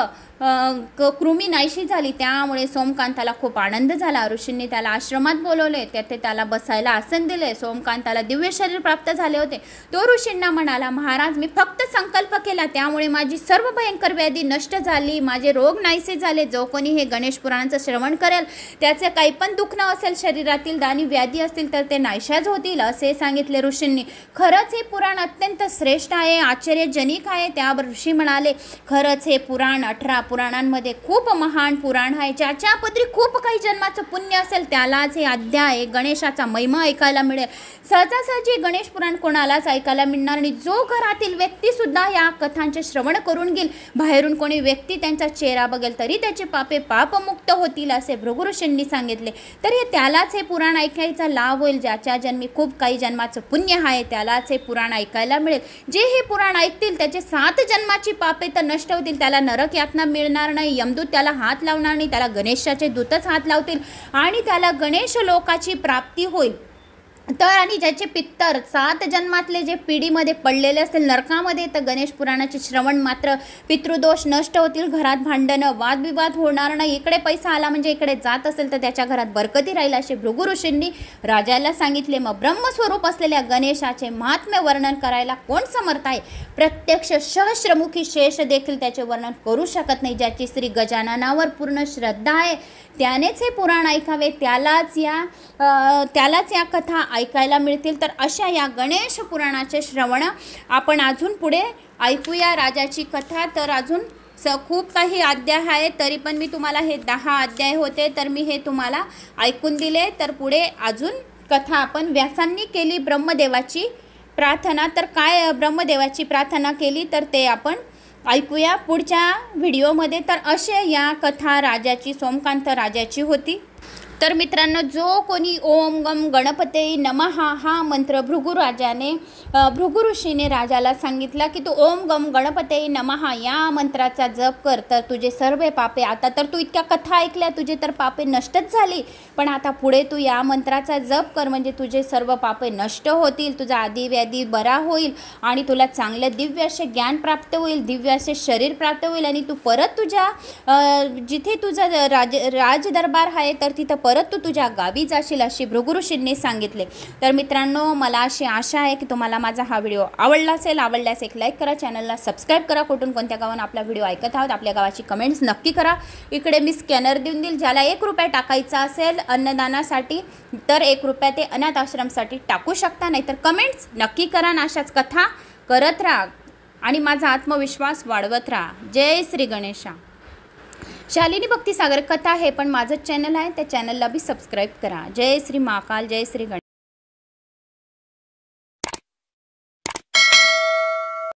कृमी नाहीशी झाली. त्यामुळे सोमकांताला खूप आनंद झाला. ऋषींनी त्याला आश्रमात बोलवले, तेथे त्याला बसायला आसन दिले. सोमकांताला दिव्य शरीर प्राप्त झाले होते. तो ऋषींना म्हणाला, महाराज, मी फक्त संकल्प केला, त्यामुळे माझी सर्व भयंकर व्याधी नष्ट झाली, माझे रोग नाहीसे झाले. जो कोणी हे गणेश पुराणाचं श्रवण करेल त्याचे काही पण दुखणं असेल, शरीरातील दानी व्याधी असतील तर ते नाहीशाच होतील, असे सांगितले ऋषींनी. खरंच हे पुराण अत्यंत श्रेष्ठ आहे, आश्चर्यजनक आहे. त्यावर ऋषी म्हणाले, खरंच हे पुराण 18 पुराणांमध्ये खूप महान पुराण आहे. ज्याच्या पदरी खूप काही जन्माचं पुण्य असेल त्यालाच हे अध्याय गणेशाचा महिमा ऐकायला मिळेल. सहजासहजी गणेश पुराण कोणालाच ऐकायला मिळणार नाही. जो घरातील व्यक्ती सुद्धा या कथांचे श्रवण करून घेईल, बाहेरून कोणी व्यक्ती त्यांचा चेहरा बघेल तरी त्याचे पापे पापमुक्त होतील, असे भृगु ऋषींनी सांगितले. तर हे त्यालाच हे पुराण ऐकायचा लाभ होईल. ज्याच्या जन्मी खूप काही जन्माचं पुण्य आहे त्यालाच हे पुराण ऐकायला मिळेल. जे हे पुराण ऐकतील त्याचे 7 जन्माची पापे तर नष्ट होतील, त्याला नरक यातना मिळणार नाही, यमदूत त्याला हात लावणार नाही, त्याला गणेशाचे दूतच हात लावतील आणि त्याला गणेश लोकाची प्राप्ती होईल. तर आणि ज्याचे पित्तर 7 जन्मातले जे पिढीमध्ये पडलेले असतील नरकामध्ये, तर गणेश पुराणाचे श्रवण मात्र पितृदोष नष्ट होतील, घरात भांडणं वादविवाद होणार नाही, इकडे पैसा आला म्हणजे इकडे जात असेल तर त्याच्या घरात बरकती राहील, असे भृगु ऋषींनी राजाला सांगितले. मग ब्रह्मस्वरूप असलेल्या गणेशाचे महात्म्य वर्णन करायला कोण समर्थ आहे? प्रत्यक्ष सहस्रमुखी शेष देखील त्याचे वर्णन करू शकत नाही. ज्याची श्री गजाननावर पूर्ण श्रद्धा आहे त्यानेच हे पुराण ऐकावे, त्यालाच या कथा ऐकायला मिळतील. तर अशा या गणेश पुराणाचे श्रवण आपण अजून पुढे ऐकूया. राजाची कथा तर अजून खूप काही अध्याय आहेत, तरी पण मी तुम्हाला हे 10 अध्याय होते तर मी हे तुम्हाला ऐकून दिले. तर पुढे अजून कथा आपण व्यासांनी केली ब्रह्मदेवाची प्रार्थना. तर काय ब्रह्मदेवाची प्रार्थना केली तर ते आपण ऐकूया पुढच्या व्हिडिओमध्ये. तर असे या कथा राजाची, सोमकांत राजाची होती. तर मित्रांनो, जो कोणी ओम गम गणपते नमः हा मंत्र भृगु ऋषीने राजाला सांगितला की तू ओम गम गणपते नमः या मंत्राचा जप कर, तर तुझे सर्व पापे, आता तर तू इतक्या कथा ऐकल्या, तुझे तर पापे नष्टच झाली, पण आता पुढे तू या मंत्राचा जप कर म्हणजे तुझे सर्व पापे नष्ट होतील, तुझा आदी व्याधी बरा होईल आणि तुला चांगलं दिव्य असे ज्ञान प्राप्त होईल, दिव्य असे शरीर प्राप्त होईल आणि तू परत तुझ्या जिथे तुझा राजदरबार आहे तर तिथं परत तू तुझ्या गावी जाशील, अशी भृगु ऋषींनी सांगितले. तर मित्रांनो, मला अशी आशा आहे की तुम्हाला माझा हा व्हिडिओ आवडला असेल. आवडल्यास एक लाईक करा, चॅनलला सबस्क्राईब करा. कुठून कोणत्या गावानं आपला व्हिडिओ ऐकत आहोत आपल्या गावाची कमेंट्स नक्की करा. इकडे मी स्कॅनर देऊन देईल, ज्याला 1 रुपया टाकायचा असेल अन्नदानासाठी तर 1 रुपया ते अनाथ आश्रमसाठी टाकू शकता, नाहीतर कमेंट्स नक्की करा. अशाच कथा करत राहा आणि माझा आत्मविश्वास वाढवत राहा. जय श्री गणेशा. शालिनी भक्ती सागर कथा हे पण माझंच चॅनल आहे, त्या चॅनलला बी सबस्क्राईब करा. जय श्री महाकाल, जय श्री गणेश.